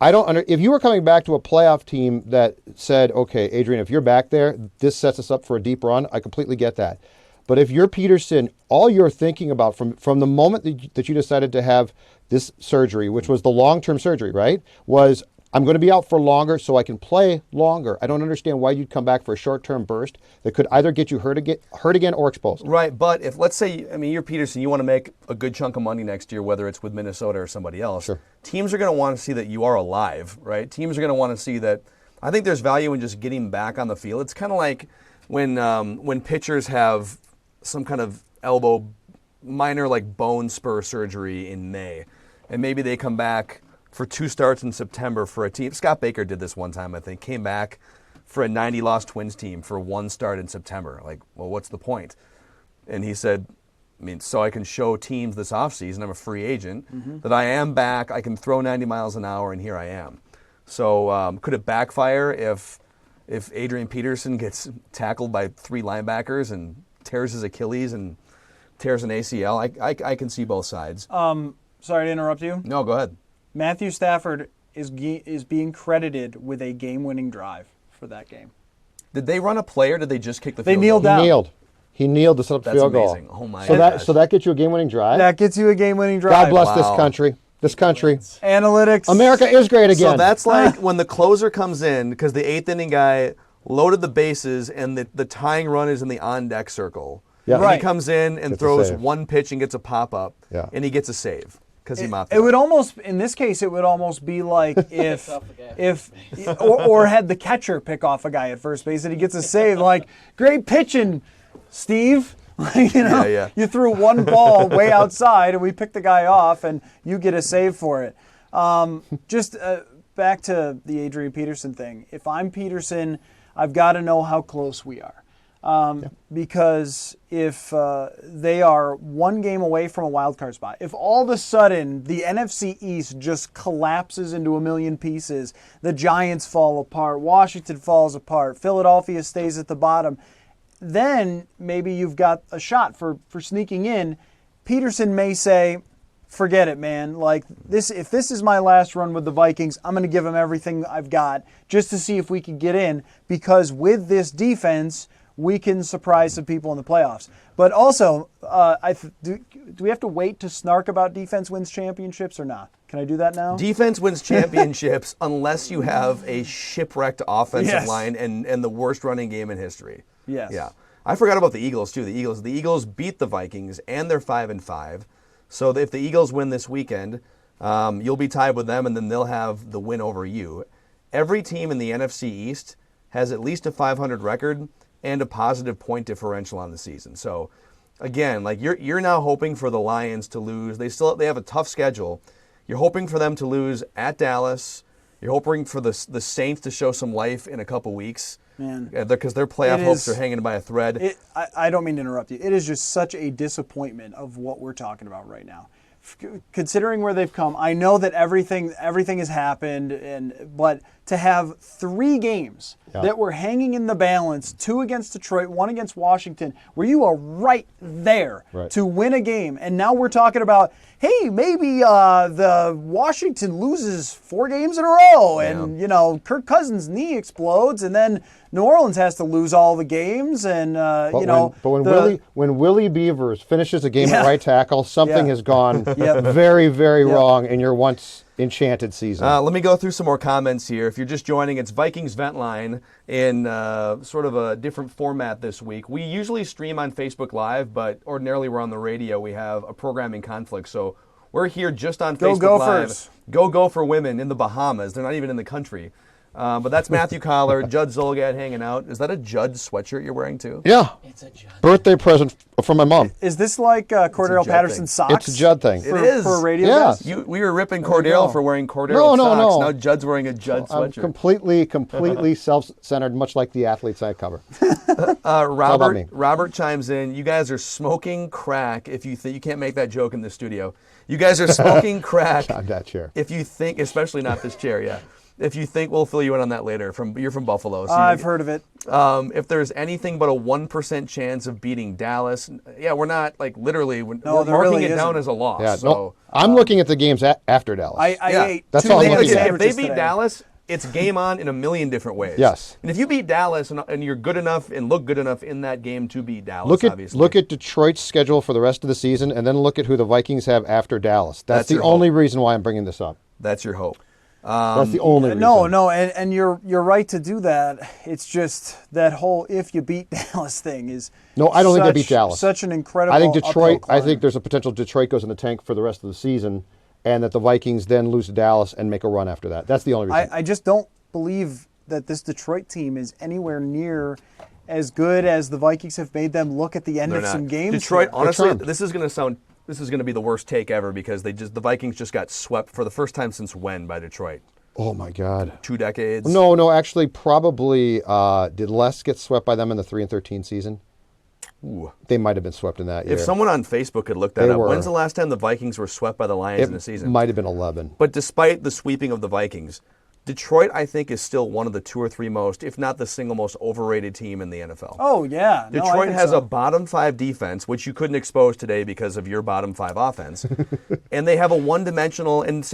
If you were coming back to a playoff team that said, okay, Adrian, if you're back there, this sets us up for a deep run, I completely get that. But if you're Peterson, all you're thinking about from the moment that you decided to have this surgery, which was the long-term surgery, right, was I'm going to be out for longer so I can play longer. I don't understand why you'd come back for a short-term burst that could either get you hurt again or exposed. Right, but if, let's say, I mean, you're Peterson, you want to make a good chunk of money next year, whether it's with Minnesota or somebody else. Sure. Teams are going to want to see that you are alive, right? Teams are going to want to see that. I think there's value in just getting back on the field. It's kind of like when pitchers have some kind of minor like bone spur surgery in May, and maybe they come back for 2 starts in September for a team. Scott Baker did this one time, I think, came back for a 90-loss Twins team for 1 start in September. Like, well, what's the point? And he said, I mean, so I can show teams this offseason, I'm a free agent, that I am back, I can throw 90 miles an hour, and here I am. So could it backfire if Adrian Peterson gets tackled by 3 linebackers and tears his Achilles and tears an ACL? I can see both sides. Sorry to interrupt you. No, go ahead. Matthew Stafford is being credited with a game-winning drive for that game. Did they run a play or did they just kick the They field kneeled goal? down. He kneeled. He kneeled to set up the That's field amazing. goal. Oh my so gosh. that gets you a game-winning drive? That gets you a game-winning drive. God bless this Wow. country. This country. Analytics. America is great again. So that's like when the closer comes in, because the 8th inning guy loaded the bases and the tying run is in the on-deck circle. Yeah. And Right. he comes in and Gets a throws save. one pitch and gets a pop-up, Yeah. and he gets a save because he mopped it It up. would almost, in this case, it would almost be like if, off the guy. if, or had the catcher pick off a guy at first base and he gets a save. Like, great pitching, Steve. Like, Yeah. You threw one ball way outside and we picked the guy off and you get a save for it. Just back to the Adrian Peterson thing. If I'm Peterson, I've got to know how close we are. Because if they are one game away from a wild card spot, if all of a sudden the NFC East just collapses into a million pieces, the Giants fall apart, Washington falls apart, Philadelphia stays at the bottom, then maybe you've got a shot for sneaking in. Peterson may say, forget it, man. Like this, if this is my last run with the Vikings, I'm going to give them everything I've got just to see if we can get in, because with this defense, we can surprise some people in the playoffs. But also, do we have to wait to snark about defense wins championships or not? Can I do that now? Defense wins championships unless you have a shipwrecked offensive Yes. line and the worst running game in history. Yes. Yeah. I forgot about the Eagles, too. The Eagles beat the Vikings, and they're 5-5. So if the Eagles win this weekend, you'll be tied with them, and then they'll have the win over you. Every team in the NFC East has at least a 500 record and a positive point differential on the season. So, again, like you're now hoping for the Lions to lose. They have a tough schedule. You're hoping for them to lose at Dallas. You're hoping for the Saints to show some life in a couple weeks. Man. Because their playoff It hopes is- are hanging by a thread. I don't mean to interrupt you. It is just such a disappointment of what we're talking about right now. Considering where they've come, I know that everything has happened, but to have 3 games that were hanging in the balance, 2 against Detroit, 1 against Washington, where you are right there to win a game, and now we're talking about, hey, maybe the Washington loses 4 games in a row, and Kirk Cousins' knee explodes, and then New Orleans has to lose all the games, and when Willie Beavers finishes a game Yeah. at right tackle, something has gone very, very wrong in your once enchanted season. Let me go through some more comments here. If you're just joining, it's Vikings Vent Line in sort of a different format this week. We usually stream on Facebook Live, but ordinarily we're on the radio. We have a programming conflict, so we're here just on Facebook Gophers. Live. Go for women in the Bahamas. They're not even in the country. But that's Matthew Collar, Judd Zolgad hanging out. Is that a Judd sweatshirt you're wearing too? Yeah. It's a Judd. Birthday present from my mom. Is this like Cordell Judd Patterson's thing. socks? It's a Judd thing. For, It is. for radio Yeah. guys? We were ripping we Cordell go. for wearing Cordell No. socks. Now Judd's wearing a Judd I'm sweatshirt. completely self-centered, much like the athletes I cover. about me. Robert chimes in. You guys are smoking crack. If you think you can't make that joke in the studio, you guys are smoking crack. On that chair. If you think, especially not this chair, yeah. If you think, we'll fill you in on that later. You're from Buffalo. So I've heard of it. if there's anything but a 1% chance of beating Dallas, we're not like literally. We're No, there marking really it down isn't. as a loss. Yeah, so no, I'm looking at the games after Dallas. I Yeah. ate That's 2 all I'm ham looking at. if sandwiches they beat today. Dallas, it's game on in a million different ways. Yes. And if you beat Dallas and you're good enough and look good enough in that game to beat Dallas, Look at Detroit's schedule for the rest of the season, and then look at who the Vikings have after Dallas. That's the your only reason why I'm bringing this up. That's your hope. That's the only reason. No, and you're right to do that. It's just that whole if you beat Dallas thing is. No, I don't think they beat Dallas. Such an incredible. I think uphill Detroit. I climb. think there's a potential Detroit goes in the tank for the rest of the season, and that the Vikings then lose to Dallas and make a run after that. That's the only reason. I just don't believe that this Detroit team is anywhere near as good as the Vikings have made them look at the end They're of not. some games. Detroit, here. honestly, charmed. this is going to be the worst take ever because the Vikings just got swept for the first time since when by Detroit? Oh my God. 2 decades? No, actually, probably did Les get swept by them in the 3-13 season? Ooh. They might have been swept in that year. If someone on Facebook could look that They up, were. when's the last time the Vikings were swept by the Lions in a it season? might have been 11. But despite the sweeping of the Vikings, Detroit, I think, is still one of the 2 or 3 most, if not the single most overrated team in the NFL. Oh yeah, no, I Detroit think has so. a bottom 5 defense, which you couldn't expose today because of your bottom 5 offense. And they have a one-dimensional, and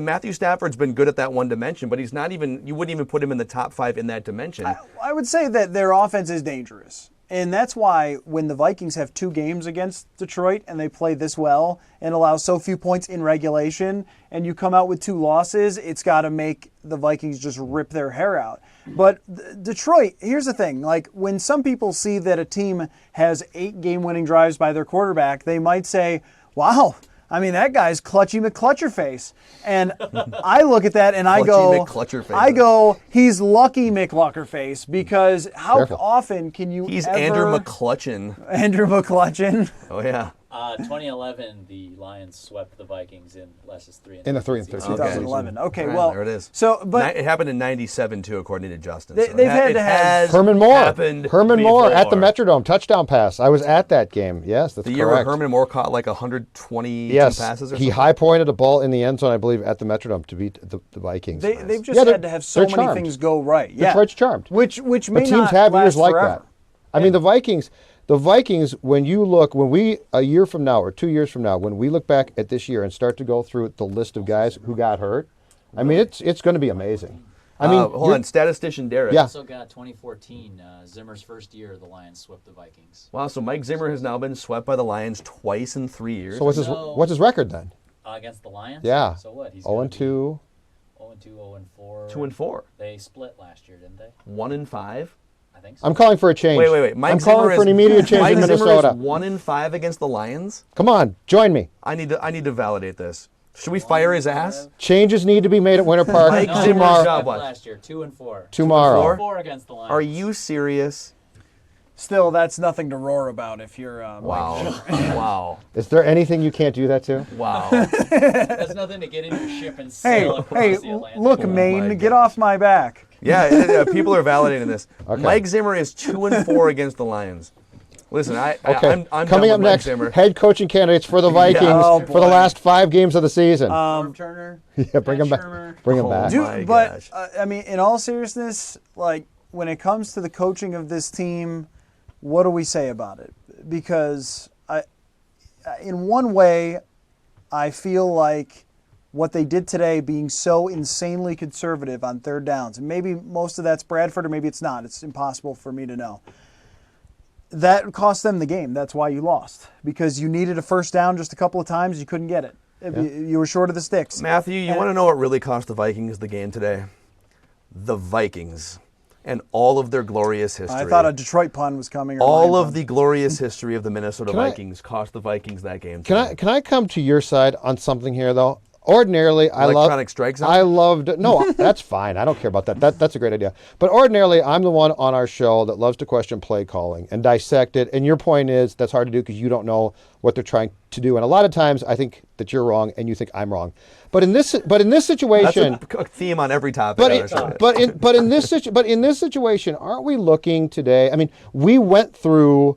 Matthew Stafford's been good at that one dimension, but you wouldn't even put him in the top 5 in that dimension. I would say that their offense is dangerous. And that's why when the Vikings have 2 games against Detroit and they play this well and allow so few points in regulation, and you come out with 2 losses, it's got to make the Vikings just rip their hair out. But Detroit, here's the thing. Like, when some people see that a team has 8 game-winning drives by their quarterback, they might say, wow, I mean, that guy's Clutchy McClutcherface. And I look at that and I go, he's lucky McClutcherface, because how often can you He's ever... Andrew McClutchin. Andrew McClutchin. Oh, yeah. 2011, the Lions swept the Vikings in Less's 3 In the 3 and 13. 2011. Okay, Right, well, there it is. So, but It happened in '97 too, according to Justin. They've had to have Herman Moore. Happened Herman Moore at the before. Metrodome touchdown pass. I was at that game. Yes, that's The year where correct. Herman Moore caught like 120 Yes, passes or he something? high pointed a ball in the end zone, I believe, at the Metrodome to beat the Vikings. they've just Yeah, had to have so they're many charmed. things go right. Yeah. Detroit's charmed. Which may But teams not have years last like forever. that. I mean, the Vikings, when we, a year from now or 2 years from now, when we look back at this year and start to go through the list of guys who got hurt, I mean, it's going to be amazing. I mean, hold on, statistician Derek. Yeah. Also got 2014, Zimmer's first year, the Lions swept the Vikings. Wow, so Mike Zimmer has now been swept by the Lions twice in 3 years. So what's his record then? Against the Lions? Yeah. So what? He's 0-2. 0-2, 0-4. 2-4. They split last year, didn't they? 1-5. I think so. I'm calling for a change. Wait. I'm calling for an immediate change Mike in Zimmer Minnesota. is 1-5 against the Lions. Come on, join me. I need to validate this. Should we fire his ass? Changes need to be made at Winter Park Mike No, Zimmer's tomorrow. job. split what? last year, 2-4. Tomorrow. 2-4 against the Lions. Are you serious? Still, that's nothing to roar about if you're. Wow. Wow. Is there anything you can't do that to? Wow. That's nothing to get in your ship and sail across the Atlantic. Look, my Maine, get gosh. off my back. Yeah, people are validating this. Okay. Mike Zimmer is 2-4 against the Lions. Listen, Okay. I'm Coming done up with Mike next, Zimmer. head coaching candidates for the Vikings Oh, for the boy. last 5 games of the season. Norm Turner. yeah, bring him Pat back. Shurmur. Bring him Oh, back. my But gosh. I mean, in all seriousness, like when it comes to the coaching of this team, what do we say about it? Because in one way, I feel like what they did today, being so insanely conservative on third downs, and maybe most of that's Bradford, or maybe it's not. It's impossible for me to know. That cost them the game. That's why you lost, because you needed a first down just a couple of times. You couldn't get it. You were short of the sticks. Matthew, you want to know what really cost the Vikings the game today? The Vikings and all of their glorious history. I thought a Detroit pun was coming. Or all Lion of pun. the glorious history of the Minnesota Can I- Vikings cost the Vikings that game Can today. I come to your side on something here though? Ordinarily, Electronic strike zone? I loved. No, that's fine. I don't care about that. That's a great idea. But ordinarily, I'm the one on our show that loves to question play calling and dissect it. And your point is that's hard to do because you don't know what they're trying to do. And a lot of times, I think that you're wrong and you think I'm wrong. But in this That's situation, a theme on every topic. in this situation, aren't we looking today? I mean, we went through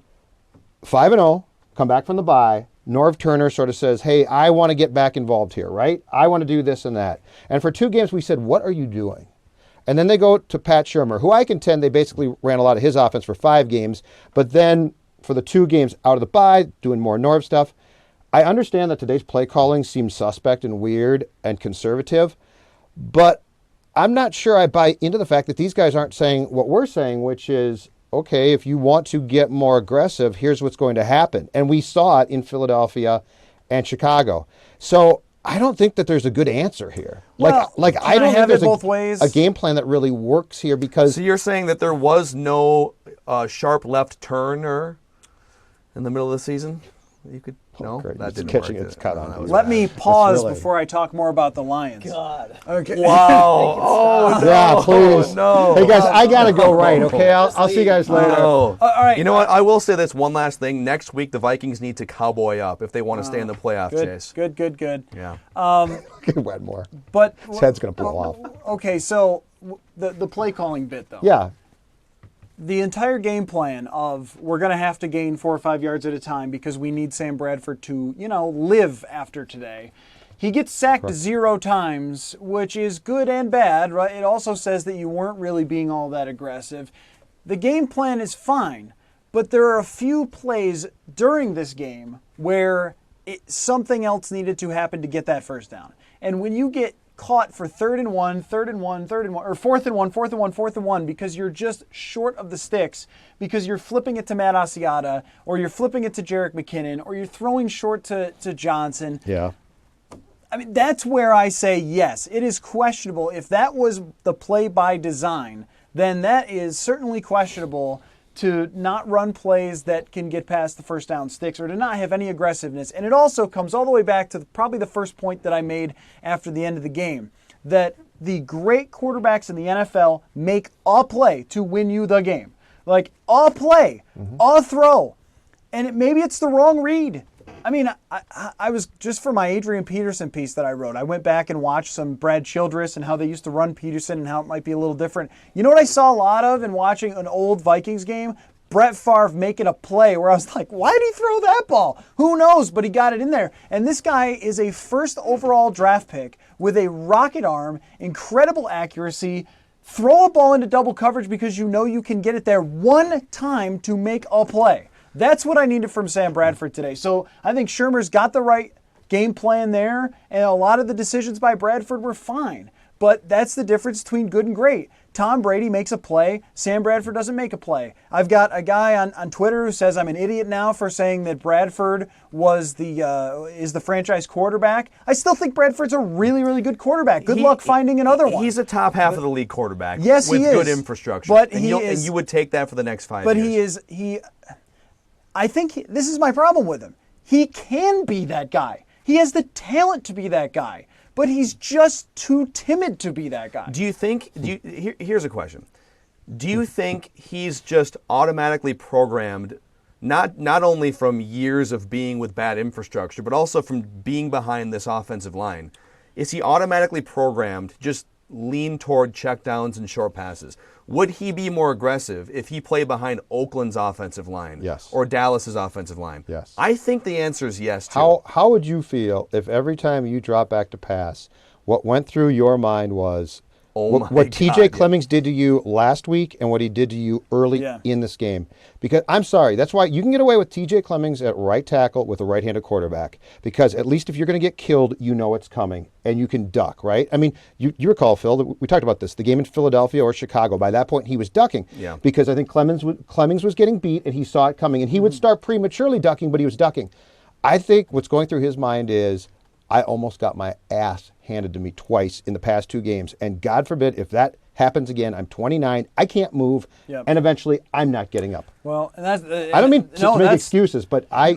5-0, come back from the bye. Norv Turner sort of says, hey, I want to get back involved here, right? I want to do this and that. And for 2 games, we said, what are you doing? And then they go to Pat Shurmur, who I contend they basically ran a lot of his offense for 5 games. But then for the 2 games out of the bye, doing more Norv stuff. I understand that today's play calling seems suspect and weird and conservative. But I'm not sure I buy into the fact that these guys aren't saying what we're saying, which is, okay, if you want to get more aggressive, here's what's going to happen. And we saw it in Philadelphia and Chicago. So I don't think that there's a good answer here. Well, I can I don't have think it both there's ways? a game plan that really works here because So you're saying that there was no sharp left turner in the middle of the season? You could no, great. that It's didn't catching work. its cut on. That was Let bad. me pause really- before I talk more about the Lions. God. Okay. Wow! Oh no! yeah, please. No! Hey guys, I gotta go right. Okay, I'll see you guys later. No. all right. You know what? I will say this one last thing. Next week, the Vikings need to cowboy up if they want to stay in the playoff chase. Good. Yeah. Wetmore. But His head's gonna blow off. okay, so the play calling bit though. Yeah. The entire game plan of we're going to have to gain 4 or 5 yards at a time because we need Sam Bradford to, live after today. He gets sacked 0 times, which is good and bad, right? It also says that you weren't really being all that aggressive. The game plan is fine, but there are a few plays during this game where something else needed to happen to get that first down. And when you get caught for 3rd and 1, 3rd and 1, 3rd and 1, or 4th and 1, 4th and 1, 4th and 1 because you're just short of the sticks, because you're flipping it to Matt Asiata, or you're flipping it to Jerick McKinnon, or you're throwing short to Johnson. Yeah. I mean, that's where I say yes, it is questionable. If that was the play by design, then that is certainly questionable to not run plays that can get past the first down sticks or to not have any aggressiveness. And it also comes all the way back to probably the first point that I made after the end of the game, that the great quarterbacks in the NFL make a play to win you the game. Like a play, a throw. And maybe it's the wrong read. I mean, I was, just for my Adrian Peterson piece that I wrote, I went back and watched some Brad Childress and how they used to run Peterson and how it might be a little different. You know what I saw a lot of in watching an old Vikings game? Brett Favre making a play where I was like, why did he throw that ball? Who knows? But he got it in there. And this guy is a first overall draft pick with a rocket arm, incredible accuracy. Throw a ball into double coverage because you know you can get it there one time to make a play. That's what I needed from Sam Bradford today. So I think Shermer's got the right game plan there, and a lot of the decisions by Bradford were fine. But that's the difference between good and great. Tom Brady makes a play. Sam Bradford doesn't make a play. I've got a guy on Twitter who says I'm an idiot now for saying that Bradford is the franchise quarterback. I still think Bradford's a really, really good quarterback. Good luck finding another one. He's a top half of the league quarterback. Yes, with he is. good infrastructure. But and you would take that for the next 5 years. But I think this is my problem with him. He can be that guy. He has the talent to be that guy, but he's just too timid to be that guy. Here's a question. Do you think he's just automatically programmed, not only from years of being with bad infrastructure, but also from being behind this offensive line? Is he automatically programmed just lean toward checkdowns and short passes? Would he be more aggressive if he played behind Oakland's offensive line? Yes. Or Dallas's offensive line? Yes. I think the answer is yes, too. How would you feel if every time you drop back to pass, what went through your mind was what TJ Clemmings did to you last week and what he did to you early in this game? Because I'm sorry, that's why you can get away with TJ Clemmings at right tackle with a right-handed quarterback, because at least if you're going to get killed, you know it's coming and you can duck, right? I mean, you recall, Phil, that we talked about this, the game in Philadelphia or Chicago. By that point, he was ducking because I think Clemmings was getting beat and he saw it coming, and he would start prematurely ducking, but he was ducking. I think what's going through his mind is, I almost got my ass handed to me twice in the past 2 games. And God forbid, if that happens again, I'm 29, I can't move, and eventually I'm not getting up. Well, and that's, I don't mean to make excuses, but that's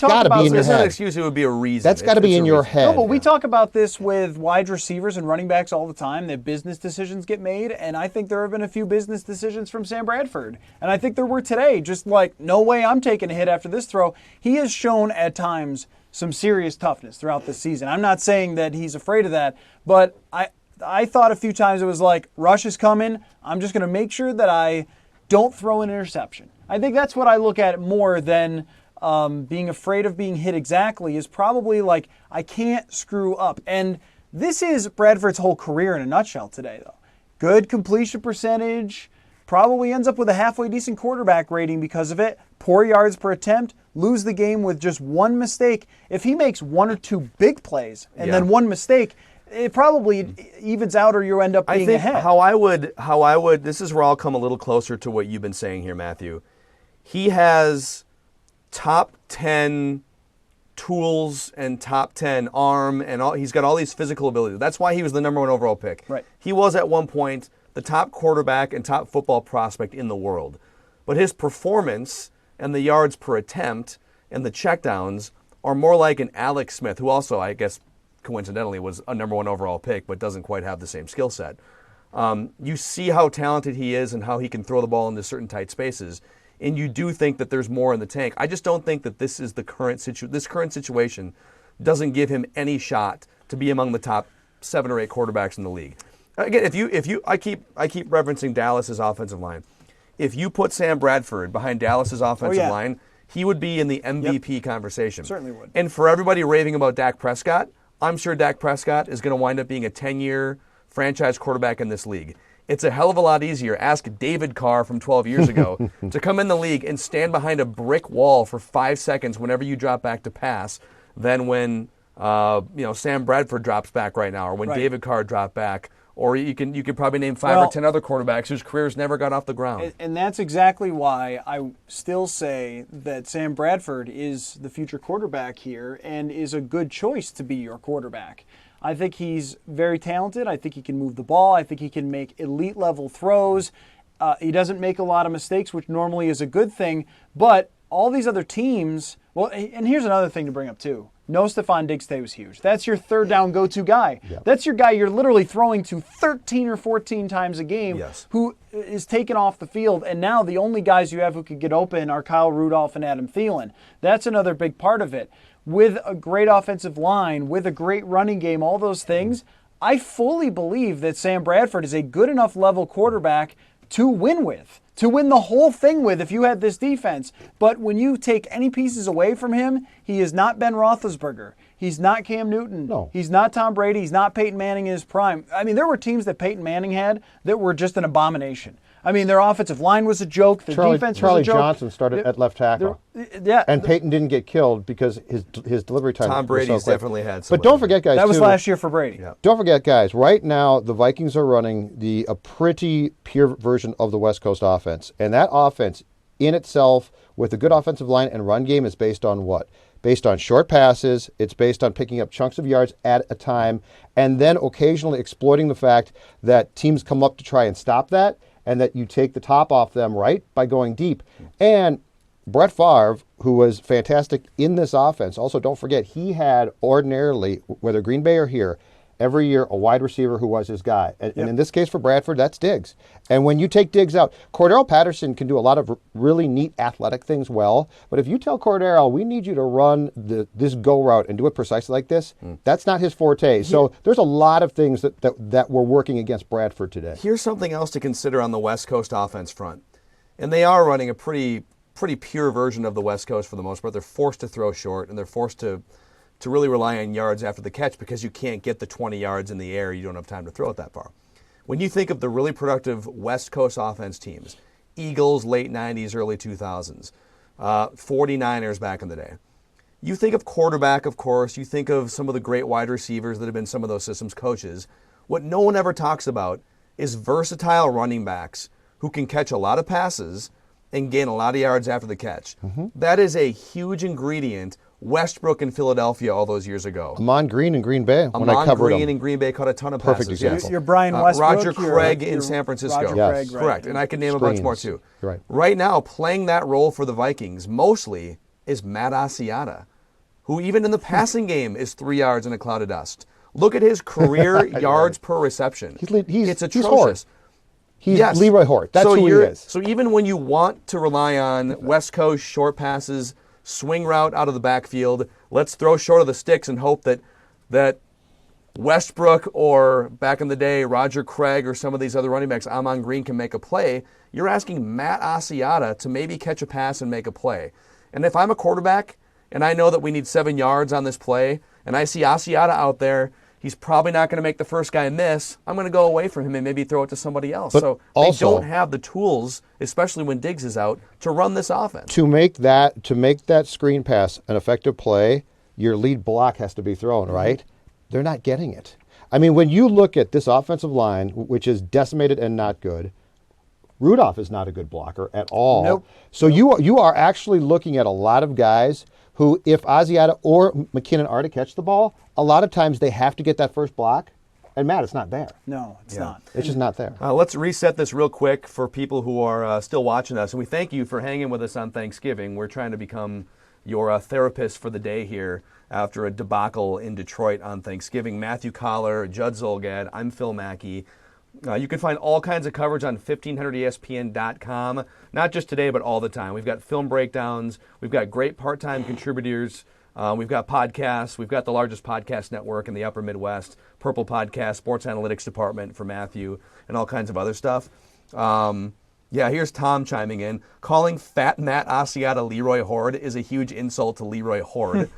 got to be in your It's not an head. excuse, it would be a reason. That's got to be in your head. No, but we talk about this with wide receivers and running backs all the time, that business decisions get made, and I think there have been a few business decisions from Sam Bradford. And I think there were today, just like, no way I'm taking a hit after this throw. He has shown at times some serious toughness throughout this season. I'm not saying that he's afraid of that, but I thought a few times it was like, rush is coming, I'm just going to make sure that I don't throw an interception. I think that's what I look at more than being afraid of being hit exactly, is probably like, I can't screw up. And this is Bradford's whole career in a nutshell today, though. Good completion percentage, probably ends up with a halfway decent quarterback rating because of it. Poor yards per attempt, lose the game with just one mistake. If he makes 1 or 2 big plays and then one mistake, it probably evens out, or you end up being ahead. How I would, this is where I'll come a little closer to what you've been saying here, Matthew. He has top 10 tools and top 10 arm, and he's got all these physical abilities. That's why he was the number 1 overall pick. Right. He was at one point the top quarterback and top football prospect in the world. But his performance and the yards per attempt and the checkdowns are more like an Alex Smith, who also, I guess, coincidentally was a number 1 overall pick, but doesn't quite have the same skill set. You see how talented he is and how he can throw the ball into certain tight spaces, and you do think that there's more in the tank. I just don't think that this is the current situation doesn't give him any shot to be among the top 7 or 8 quarterbacks in the league. Again, I keep referencing Dallas's offensive line. If you put Sam Bradford behind Dallas's offensive line, he would be in the MVP conversation. Certainly would. And for everybody raving about Dak Prescott, I'm sure Dak Prescott is going to wind up being a 10-year franchise quarterback in this league. It's a hell of a lot easier. Ask David Carr from 12 years ago to come in the league and stand behind a brick wall for 5 seconds whenever you drop back to pass than when Sam Bradford drops back right now, or when Right. David Carr dropped back, or you could probably name 5 or 10 other quarterbacks whose careers never got off the ground. And that's exactly why I still say that Sam Bradford is the future quarterback here and is a good choice to be your quarterback. I think he's very talented. I think he can move the ball. I think he can make elite level throws. He doesn't make a lot of mistakes, which normally is a good thing. But all these other teams, well, and here's another thing to bring up too. No Stephon Diggs today was huge. That's your third down go-to guy. Yep. That's your guy you're literally throwing to 13 or 14 times a game, Yes. who is taken off the field. And now the only guys you have who could get open are Kyle Rudolph and Adam Thielen. That's another big part of it. With a great offensive line, with a great running game, all those things, I fully believe that Sam Bradford is a good enough level quarterback to win with, to win the whole thing with if you had this defense. But when you take any pieces away from him, he is not Ben Roethlisberger. He's not Cam Newton. No. He's not Tom Brady. He's not Peyton Manning in his prime. I mean, there were teams that Peyton Manning had that were just an abomination. I mean, their offensive line was a joke. Their defense Charlie was a joke. Johnson started at left tackle. Yeah. And Peyton didn't get killed because his delivery time Tom was so Brady's quick. definitely had some. But don't forget, guys, that was too, last year for Brady. Yeah. Don't forget, guys, right now the Vikings are running a pretty pure version of the West Coast offense. And that offense in itself, with a good offensive line and run game, is based on what? Based on short passes. It's based on picking up chunks of yards at a time, and then occasionally exploiting the fact that teams come up to try and stop that, and that you take the top off them, right, by going deep. And Brett Favre, who was fantastic in this offense, also don't forget, he had ordinarily, whether Green Bay or here, every year a wide receiver who was his guy. And in this case for Bradford, that's Diggs. And when you take Diggs out, Cordero Patterson can do a lot of really neat athletic things well. But if you tell Cordero, we need you to run this go route and do it precisely like this, that's not his forte. So there's a lot of things that were working against Bradford today. Here's something else to consider on the West Coast offense front. And they are running a pretty pure version of the West Coast for the most part. They're forced to throw short, and they're forced to really rely on yards after the catch because you can't get the 20 yards in the air. You don't have time to throw it that far. When you think of the really productive West Coast offense teams, Eagles, late 90s, early 2000s, 49ers back in the day, you think of quarterback, of course. You think of some of the great wide receivers that have been some of those systems coaches. What no one ever talks about is versatile running backs who can catch a lot of passes and gain a lot of yards after the catch. That is a huge ingredient. Westbrook in Philadelphia all those years ago. Amon Green in Green Bay, when I Amon covered Green him. in Green Bay caught a ton of Perfect passes. example. Yes. You're Brian Westbrook. Roger Craig in you're San Francisco. Roger Yes. Craig, right. Correct. And I can name a bunch more too. Right. Right now, playing that role for the Vikings mostly is Matt Asiata, who even in the passing game is 3 yards in a cloud of dust. Look at his career yards per reception. He's it's He's Hort. atrocious. He's Yes. Leroy Hort. That's who he is. So even when you want to rely on West Coast short passes, swing route out of the backfield, let's throw short of the sticks and hope that Westbrook or back in the day Roger Craig or some of these other running backs, Amon Green, can make a play. You're asking Matt Asiata to maybe catch a pass and make a play. And if I'm a quarterback and I know that we need 7 yards on this play and I see Asiata out there, he's probably not going to make the first guy miss. I'm going to go away from him and maybe throw it to somebody else. But so also, they don't have the tools, especially when Diggs is out, to run this offense. to make that screen pass an effective play, your lead block has to be thrown, right? They're not getting it. I mean, when you look at this offensive line, which is decimated and not good, Rudolph is not a good blocker at all. Nope. So you are actually looking at a lot of guys who, if Asiata or McKinnon are to catch the ball, a lot of times they have to get that first block, and Matt, it's not there. No, it's not. It's just not there. Let's reset this real quick for people who are still watching us. And we thank you for hanging with us on Thanksgiving. We're trying to become your therapist for the day here after a debacle in Detroit on Thanksgiving. Matthew Collar, Judd Zolgad, I'm Phil Mackey. You can find all kinds of coverage on 1500ESPN.com, not just today, but all the time. We've got film breakdowns. We've got great part-time contributors. We've got podcasts. We've got the largest podcast network in the upper Midwest, Purple Podcast, Sports Analytics Department for Matthew, and all kinds of other stuff. Here's Tom chiming in. Calling Fat Matt Asiata Leroy Horde is a huge insult to Leroy Horde.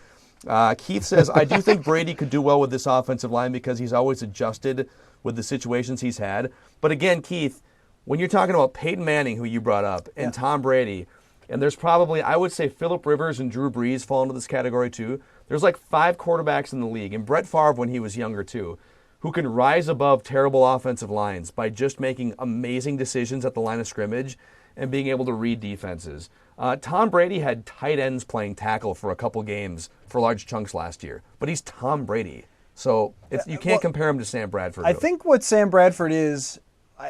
Keith says, I do think Brady could do well with this offensive line because he's always adjusted with the situations he's had. But again, Keith, when you're talking about Peyton Manning, who you brought up, and Tom Brady, and there's probably, I would say Phillip Rivers and Drew Brees fall into this category too, There's like 5 quarterbacks in the league, and Brett Favre when he was younger too, who can rise above terrible offensive lines by just making amazing decisions at the line of scrimmage and being able to read defenses. Tom Brady had tight ends playing tackle for a couple games for large chunks last year, but he's Tom Brady. So you can't compare him to Sam Bradford. I think what Sam Bradford is,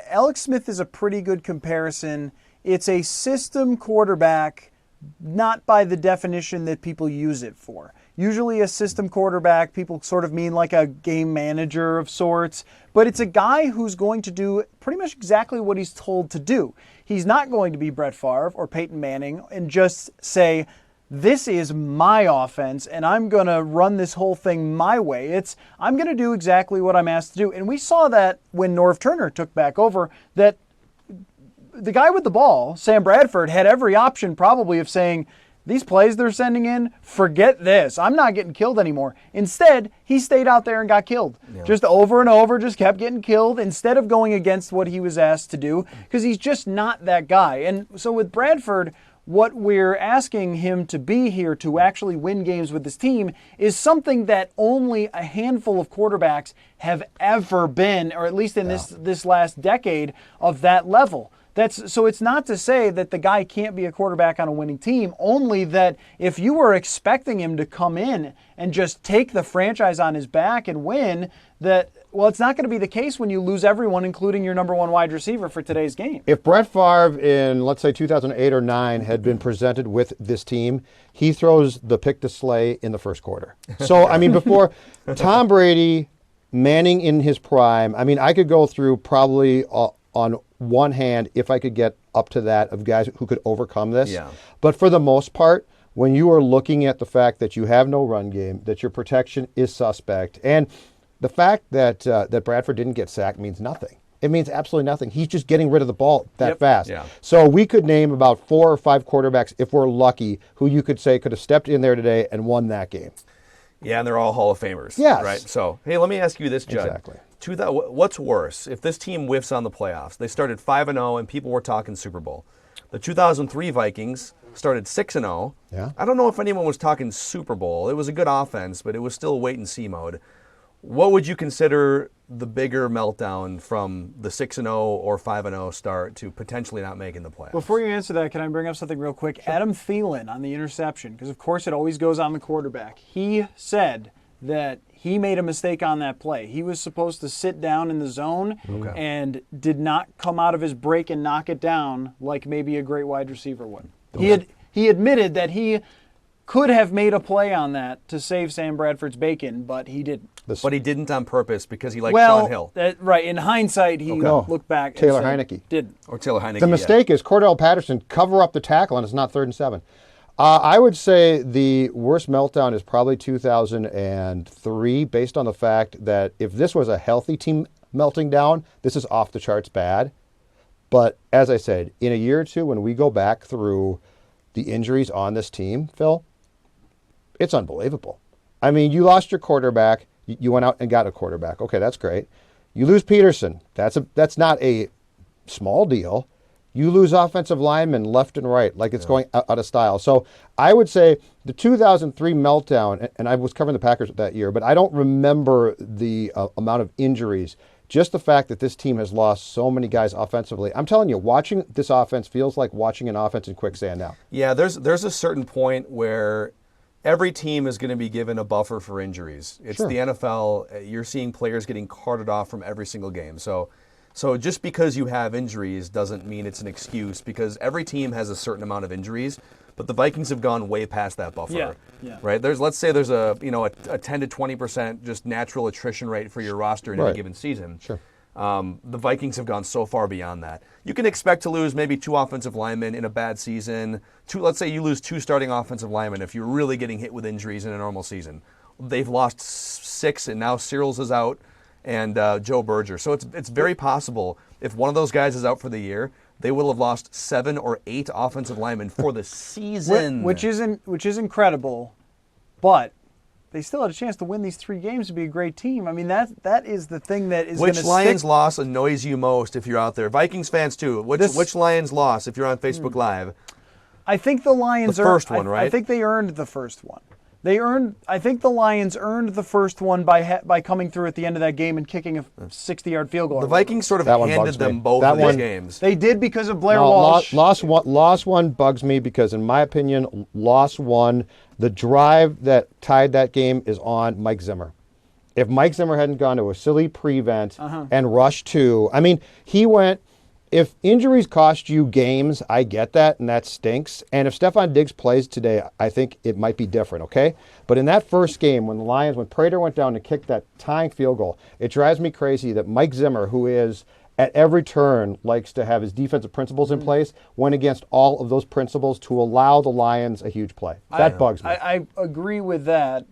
Alex Smith is a pretty good comparison. It's a system quarterback, not by the definition that people use it for. Usually a system quarterback, people sort of mean like a game manager of sorts, but it's a guy who's going to do pretty much exactly what he's told to do. He's not going to be Brett Favre or Peyton Manning and just say, this is my offense and I'm going to run this whole thing my way. I'm going to do exactly what I'm asked to do. And we saw that when Norv Turner took back over, that the guy with the ball, Sam Bradford, had every option probably of saying, these plays they're sending in, forget this. I'm not getting killed anymore. Instead, he stayed out there and got killed. Yeah. Just over and over, just kept getting killed instead of going against what he was asked to do because he's just not that guy. And so with Bradford, what we're asking him to be here to actually win games with this team is something that only a handful of quarterbacks have ever been, or at least in this last decade, of that level. So it's not to say that the guy can't be a quarterback on a winning team, only that if you were expecting him to come in and just take the franchise on his back and win, it's not going to be the case when you lose everyone, including your number 1 wide receiver for today's game. If Brett Favre in, let's say, 2008 or 9 had been presented with this team, he throws the pick to Slay in the first quarter. So, I mean, before Tom Brady, Manning in his prime, I mean, I could go through probably on one hand, if I could get up to that, of guys who could overcome this. Yeah. But for the most part, when you are looking at the fact that you have no run game, that your protection is suspect, and the fact that that Bradford didn't get sacked means nothing. It means absolutely nothing. He's just getting rid of the ball that fast. Yeah. So we could name about 4 or 5 quarterbacks, if we're lucky, who you could say could have stepped in there today and won that game. Yeah, and they're all Hall of Famers. Yes. Right? So, hey, let me ask you this, Judd. Exactly. What's worse, if this team whiffs on the playoffs? They started 5-0 and people were talking Super Bowl. The 2003 Vikings started 6-0. Yeah. I don't know if anyone was talking Super Bowl. It was a good offense, but it was still wait-and-see mode. What would you consider the bigger meltdown from the 6-0 or 5-0 start to potentially not making the playoffs? Before you answer that, can I bring up something real quick? Sure. Adam Thielen on the interception, because of course it always goes on the quarterback. He said that he made a mistake on that play. He was supposed to sit down in the zone and did not come out of his break and knock it down like maybe a great wide receiver would. He admitted that he could have made a play on that to save Sam Bradford's bacon, but he didn't. But he didn't on purpose because he liked Sean Hill. Right. In hindsight, he looked back Taylor and said, Heineke. Didn't. Or Taylor Heineke. The mistake is Cordell Patterson cover up the tackle and it's not 3rd and 7. I would say the worst meltdown is probably 2003, based on the fact that if this was a healthy team melting down, this is off the charts bad. But as I said, in a year or two, when we go back through the injuries on this team, Phil, it's unbelievable. I mean, you lost your quarterback. You went out and got a quarterback. Okay, that's great. You lose Peterson. That's not a small deal. You lose offensive linemen left and right, like it's going out of style. So I would say the 2003 meltdown, and I was covering the Packers that year, but I don't remember the amount of injuries. Just the fact that this team has lost so many guys offensively. I'm telling you, watching this offense feels like watching an offense in quicksand now. Yeah, there's a certain point where every team is going to be given a buffer for injuries. It's the NFL. You're seeing players getting carted off from every single game. So just because you have injuries doesn't mean it's an excuse, because every team has a certain amount of injuries, but the Vikings have gone way past that buffer. Yeah. Right? Let's say there's a 10 to 20% just natural attrition rate for your roster in any given season. Sure. The Vikings have gone so far beyond that. You can expect to lose maybe 2 offensive linemen in a bad season. Let's say you lose 2 starting offensive linemen if you're really getting hit with injuries in a normal season. They've lost 6, and now Searles is out, and Joe Berger. So it's very possible if one of those guys is out for the year, they will have lost 7 or 8 offensive linemen for the season. Which is incredible, but they still had a chance to win these 3 games to be a great team. I mean, that is the thing that is going to stick. Which Lions loss annoys you most if you're out there? Vikings fans too. Which Lions loss if you're on Facebook Live? I think the Lions the first one, right? I think they earned the first one. I think the Lions earned the first one by coming through at the end of that game and kicking a 60-yard field goal. The Vikings sort of That one handed bugs them me. both That of these one- games. They did because of Blair No, Walsh. loss one bugs me because, in my opinion, loss one, the drive that tied that game is on Mike Zimmer. If Mike Zimmer hadn't gone to a silly prevent and rushed two, I mean, he went. If injuries cost you games, I get that, and that stinks. And if Stephon Diggs plays today, I think it might be different, okay? But in that first game, when Prater went down to kick that tying field goal, it drives me crazy that Mike Zimmer, who is at every turn likes to have his defensive principles in place, went against all of those principles to allow the Lions a huge play. That bugs me. I agree with that.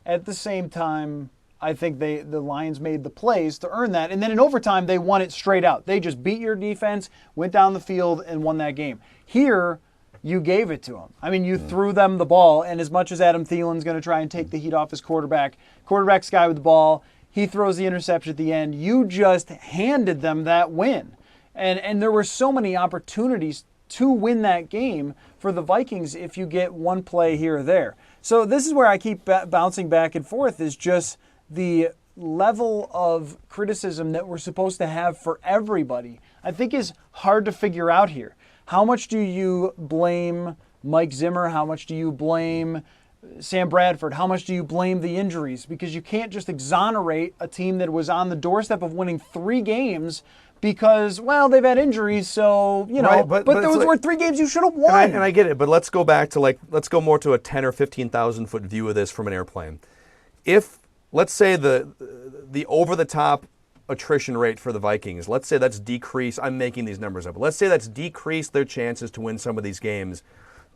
At the same time, I think the Lions made the plays to earn that. And then in overtime, they won it straight out. They just beat your defense, went down the field, and won that game. Here, you gave it to them. I mean, you threw them the ball, and as much as Adam Thielen's going to try and take the heat off his quarterback's guy with the ball, he throws the interception at the end. You just handed them that win. And there were so many opportunities to win that game for the Vikings if you get one play here or there. So this is where I keep bouncing back and forth, is just the level of criticism that we're supposed to have for everybody, I think, is hard to figure out here. How much do you blame Mike Zimmer? How much do you blame Sam Bradford? How much do you blame the injuries? Because you can't just exonerate a team that was on the doorstep of winning 3 games because, well, they've had injuries, so, you know, Right, but but those it's were 3 games you should have won. And I get it, but let's go back to let's go more to a 10 or 15,000 foot view of this from an airplane. If, let's say the over-the-top attrition rate for the Vikings, let's say that's decreased. I'm making these numbers up. But let's say that's decreased their chances to win some of these games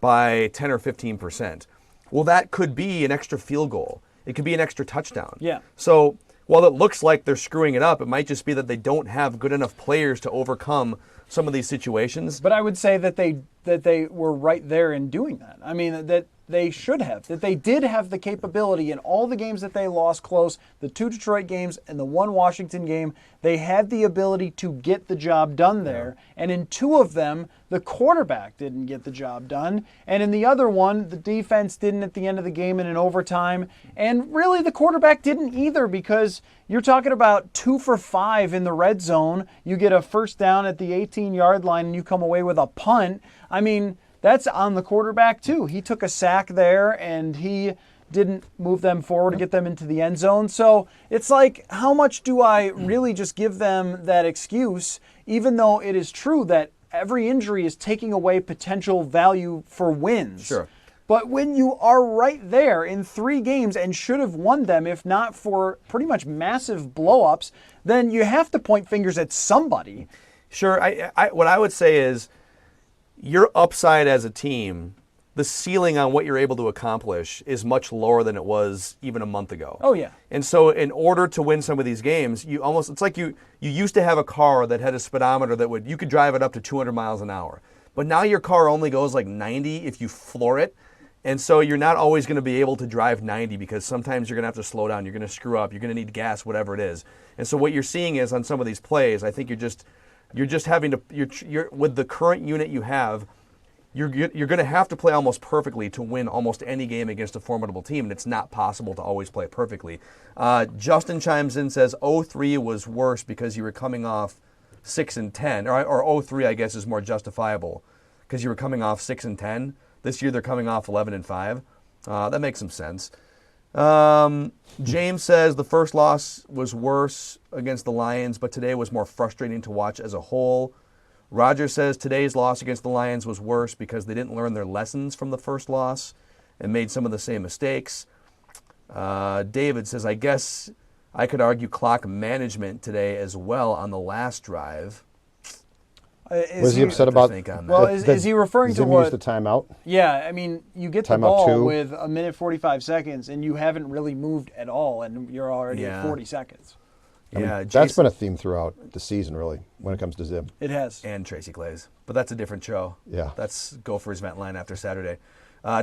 by 10 or 15%. Well, that could be an extra field goal. It could be an extra touchdown. Yeah. So while it looks like they're screwing it up, it might just be that they don't have good enough players to overcome some of these situations. But I would say that they were right there in doing that. I mean, that they should have. That they did have the capability in all the games that they lost close, the 2 Detroit games and the 1 Washington game, they had the ability to get the job done there. And in 2 of them, the quarterback didn't get the job done. And in the other one, the defense didn't at the end of the game and in overtime. And really, the quarterback didn't either, because you're talking about 2 for 5 in the red zone. You get a first down at the 18-yard line and you come away with a punt. I mean, that's on the quarterback too. He took a sack there and he didn't move them forward to get them into the end zone. So it's like, how much do I really just give them that excuse, even though it is true that every injury is taking away potential value for wins? Sure. But when you are right there in 3 games and should have won them, if not for pretty much massive blow-ups, then you have to point fingers at somebody. Sure. What I would say is your upside as a team, the ceiling on what you're able to accomplish is much lower than it was even a month ago. Oh, yeah. And so in order to win some of these games, it's like you used to have a car that had a speedometer that you could drive it up to 200 miles an hour. But now your car only goes like 90 if you floor it. And so you're not always going to be able to drive 90 because sometimes you're going to have to slow down, you're going to screw up, you're going to need gas, whatever it is. And so what you're seeing is on some of these plays, I think you're just having to, you're with the current unit you have, you're going to have to play almost perfectly to win almost any game against a formidable team, and it's not possible to always play perfectly. Justin chimes in, says 0-3 was worse because you were coming off 6-10, or 0-3 I guess is more justifiable because you were coming off 6-10. This year they're coming off 11-5. That makes some sense. James says the first loss was worse against the Lions, but today was more frustrating to watch as a whole. Roger says today's loss against the Lions was worse because they didn't learn their lessons from the first loss and made some of the same mistakes. David says, I guess I could argue clock management today as well on the last drive. Was he upset about? Well, is he referring to Zim what? used the timeout? Yeah, I mean, you get the Timeout ball 2. with 1:45 and you haven't really moved at all, and you're already at 40 seconds. Yeah, That's been a theme throughout the season, really, when it comes to Zim. It has. and Tracy Clays, but that's a different show. Yeah. That's Gophers Vent Line after Saturday.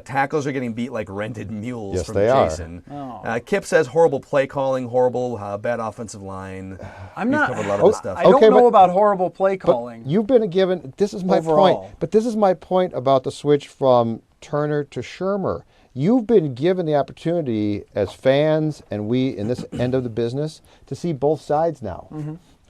Tackles are getting beat like rented mules Yes, from they are. Jason. Oh. Kip says horrible play calling, horrible bad offensive line. I'm We've not. covered a lot of this stuff. I don't Okay, know but- about horrible play calling. You've been given. This is my Overall. point. But this is my point about the switch from Turner to Shermer. You've been given the opportunity as fans and we in this end of the business to see both sides now.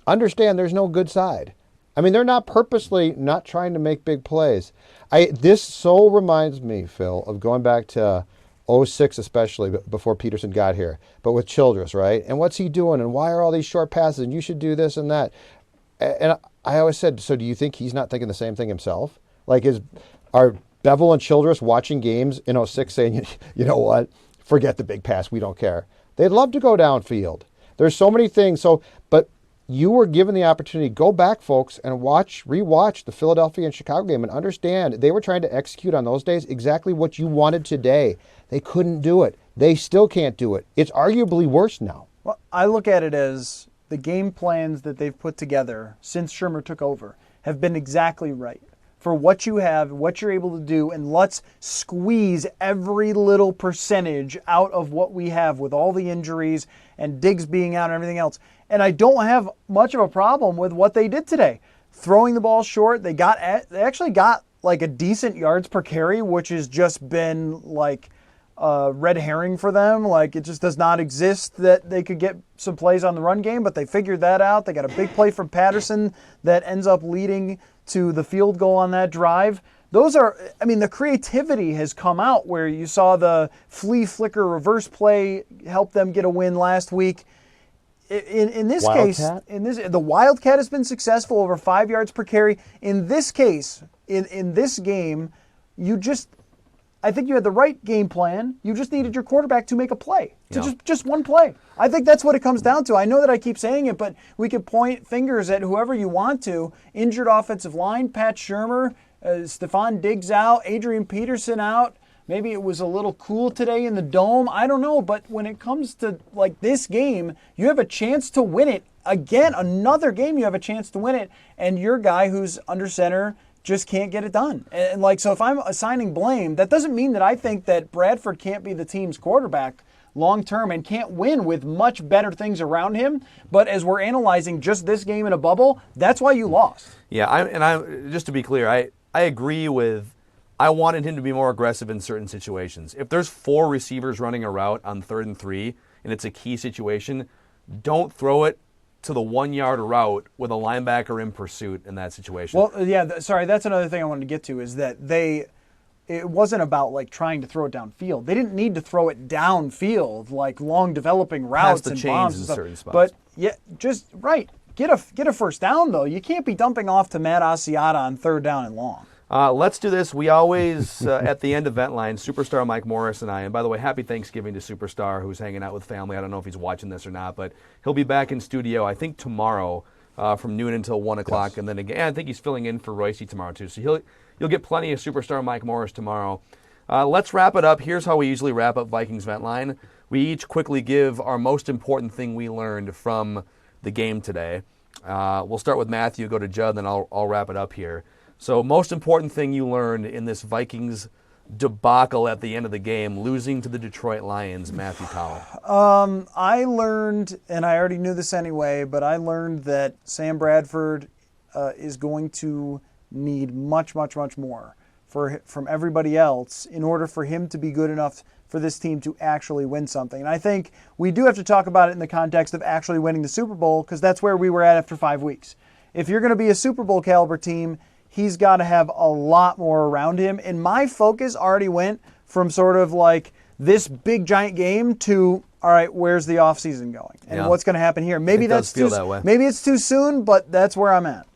Understand there's no good side. I mean, they're not purposely not trying to make big plays. This so reminds me, Phil, of going back to '06 especially, before Peterson got here, but with Childress, right? And what's he doing? And why are all these short passes? And you should do this and that. And I always said, so do you think he's not thinking the same thing himself? Like, are Bevel and Childress watching games in '06 saying, you know what, forget the big pass, we don't care. They'd love to go downfield. There's so many things. But you were given the opportunity, go back, folks, and rewatch the Philadelphia and Chicago game and understand they were trying to execute on those days exactly what you wanted today. They couldn't do it. They still can't do it. It's arguably worse now. Well, I look at it as the game plans that they've put together since Shermer took over have been exactly right. For what you have, what you're able to do, and let's squeeze every little percentage out of what we have with all the injuries and Diggs being out and everything else. And I don't have much of a problem with what they did today. Throwing the ball short, they actually got like a decent yards per carry, which has just been like red herring for them. Like, it just does not exist that they could get some plays on the run game, but they figured that out. They got a big play from Patterson that ends up leading to the field goal on that drive. The creativity has come out where you saw the flea flicker reverse play help them get a win last week. In this Wildcat? case, the Wildcat has been successful, over 5 yards per carry. In this case, in this game, I think you had the right game plan. You just needed your quarterback to make a play, just one play. I think that's what it comes down to. I know that I keep saying it, but we could point fingers at whoever you want to. Injured offensive line, Pat Shurmur, Stephon Diggs out, Adrian Peterson out. Maybe it was a little cool today in the dome. I don't know, but when it comes to like this game, you have a chance to win it. Again, another game you have a chance to win it, and your guy who's under center just can't get it done. And so if I'm assigning blame, that doesn't mean that I think that Bradford can't be the team's quarterback long term and can't win with much better things around him. But as we're analyzing just this game in a bubble, that's why you lost. Yeah, just to be clear, I agree with. I wanted him to be more aggressive in certain situations. If there's 4 receivers running a route on 3rd and 3 and it's a key situation, don't throw it to the 1-yard route with a linebacker in pursuit in that situation. Well, yeah, that's another thing I wanted to get to, is that it wasn't about like trying to throw it downfield. They didn't need to throw it downfield, like long developing routes the and chains bombs in and stuff. certain spots. But yeah, just right. Get a first down though. You can't be dumping off to Matt Asiata on 3rd down and long. Let's do this. We always, at the end of Vent Line, Superstar Mike Morris and I, and by the way, happy Thanksgiving to Superstar, who's hanging out with family. I don't know if he's watching this or not, but he'll be back in studio, I think, tomorrow from noon until 1 o'clock. Yes. And then again, I think he's filling in for Royce tomorrow, too. So you'll get plenty of Superstar Mike Morris tomorrow. Let's wrap it up. Here's how we usually wrap up Vikings Vent Line. We each quickly give our most important thing we learned from the game today. We'll start with Matthew, go to Judd, then I'll wrap it up here. So most important thing you learned in this Vikings debacle at the end of the game, losing to the Detroit Lions, Matthew Powell? I learned, and I already knew this anyway, but I learned that Sam Bradford is going to need much, much, much more from everybody else in order for him to be good enough for this team to actually win something. And I think we do have to talk about it in the context of actually winning the Super Bowl, because that's where we were at after 5 weeks. If you're going to be a Super Bowl caliber team, he's got to have a lot more around him. And my focus already went from sort of like this big giant game to, all right, where's the offseason going? And what's going to happen here? Maybe that's maybe it's too soon, but that's where I'm at.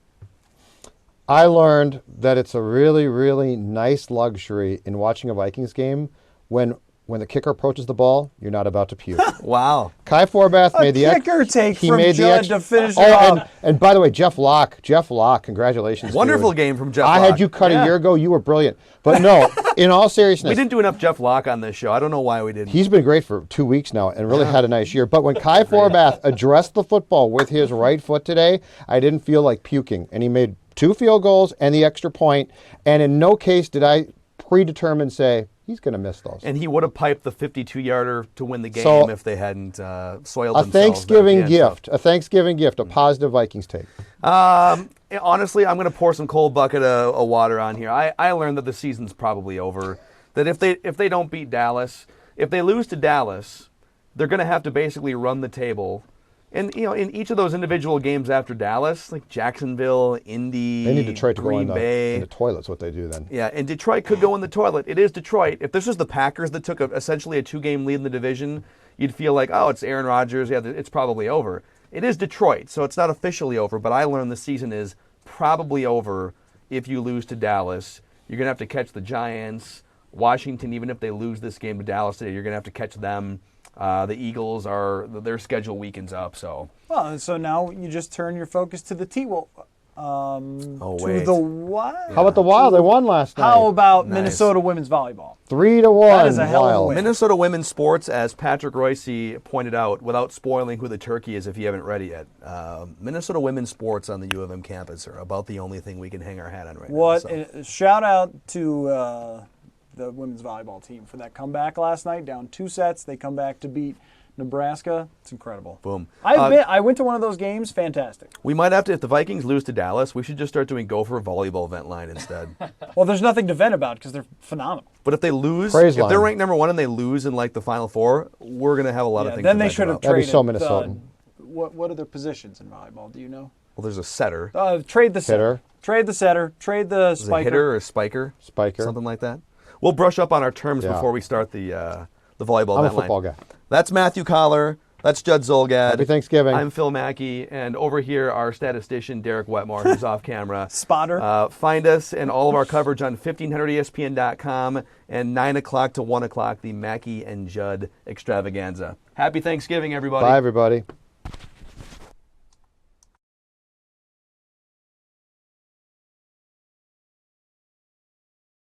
I learned that it's a really, really nice luxury in watching a Vikings game when the kicker approaches the ball, you're not about to puke. Wow. Kai Forbath made the kicker take from Judd to finish it off. And by the way, Jeff Locke, congratulations. Wonderful dude. Game from Jeff Locke. I had you cut a year ago. You were brilliant. But no, in all seriousness. We didn't do enough Jeff Locke on this show. I don't know why we didn't. He's been great for 2 weeks now and really had a nice year. But when Kai Forbath addressed the football with his right foot today, I didn't feel like puking. And he made 2 field goals and the extra point. And in no case did I predetermine say, he's going to miss those. And he would have piped the 52-yarder to win the game if they hadn't soiled themselves. A Thanksgiving gift, a positive Vikings take. Honestly, I'm going to pour some cold bucket of water on here. I learned that the season's probably over. that if they don't beat Dallas, if they lose to Dallas, they're going to have to basically run the table. And in each of those individual games after Dallas, like Jacksonville, Indy, They need Detroit to Green go Bay, in the toilet's what they do then. yeah, and Detroit could go in the toilet. It is Detroit. If this was the Packers that took essentially a 2-game lead in the division, you'd feel like, oh, it's Aaron Rodgers. Yeah, it's probably over. It is Detroit, so it's not officially over. But I learned the season is probably over if you lose to Dallas. You're going to have to catch the Giants. Washington, even if they lose this game to Dallas today, you're going to have to catch them. The Eagles their schedule weakens up. So Well, so now you just turn your focus to the wait. the what? How about the Wild? They won last night. How about Nice. Minnesota women's volleyball? 3-1. That is a hell of a Wild. win. Minnesota women's sports, as Patrick Royce pointed out, without spoiling who the turkey is if you haven't read it yet, Minnesota women's sports on the U of M campus are about the only thing we can hang our hat on right What? now. So. Shout out to the women's volleyball team for that comeback last night. Down 2 sets, they come back to beat Nebraska. It's incredible. Boom. I went to one of those games. Fantastic. We might have to, if the Vikings lose to Dallas, we should just start doing Gopher Volleyball Vent Line instead. Well, there's nothing to vent about because they're phenomenal. But if they lose, Praise if they're line. ranked number 1 and they lose in like the Final Four, we're going to have a lot of things Then to they vent should have about. That'd be traded. so Minnesotan. What are their positions in volleyball? Do you know? Well, there's a setter. Trade the setter. Hitter. Trade the setter. Trade the Is it a spiker. hitter or a spiker? Spiker. Something like that. We'll brush up on our terms Yeah. before we start the volleyball I'm a Vent Line. football guy. That's Matthew Collar. That's Judd Zolgad. Happy Thanksgiving. I'm Phil Mackey, and over here our statistician Derek Wetmore, who's off camera. Spotter. Find us and all of our coverage on 1500ESPN.com and 9 o'clock to 1 o'clock, the Mackey and Judd extravaganza. Happy Thanksgiving, everybody. Bye, everybody.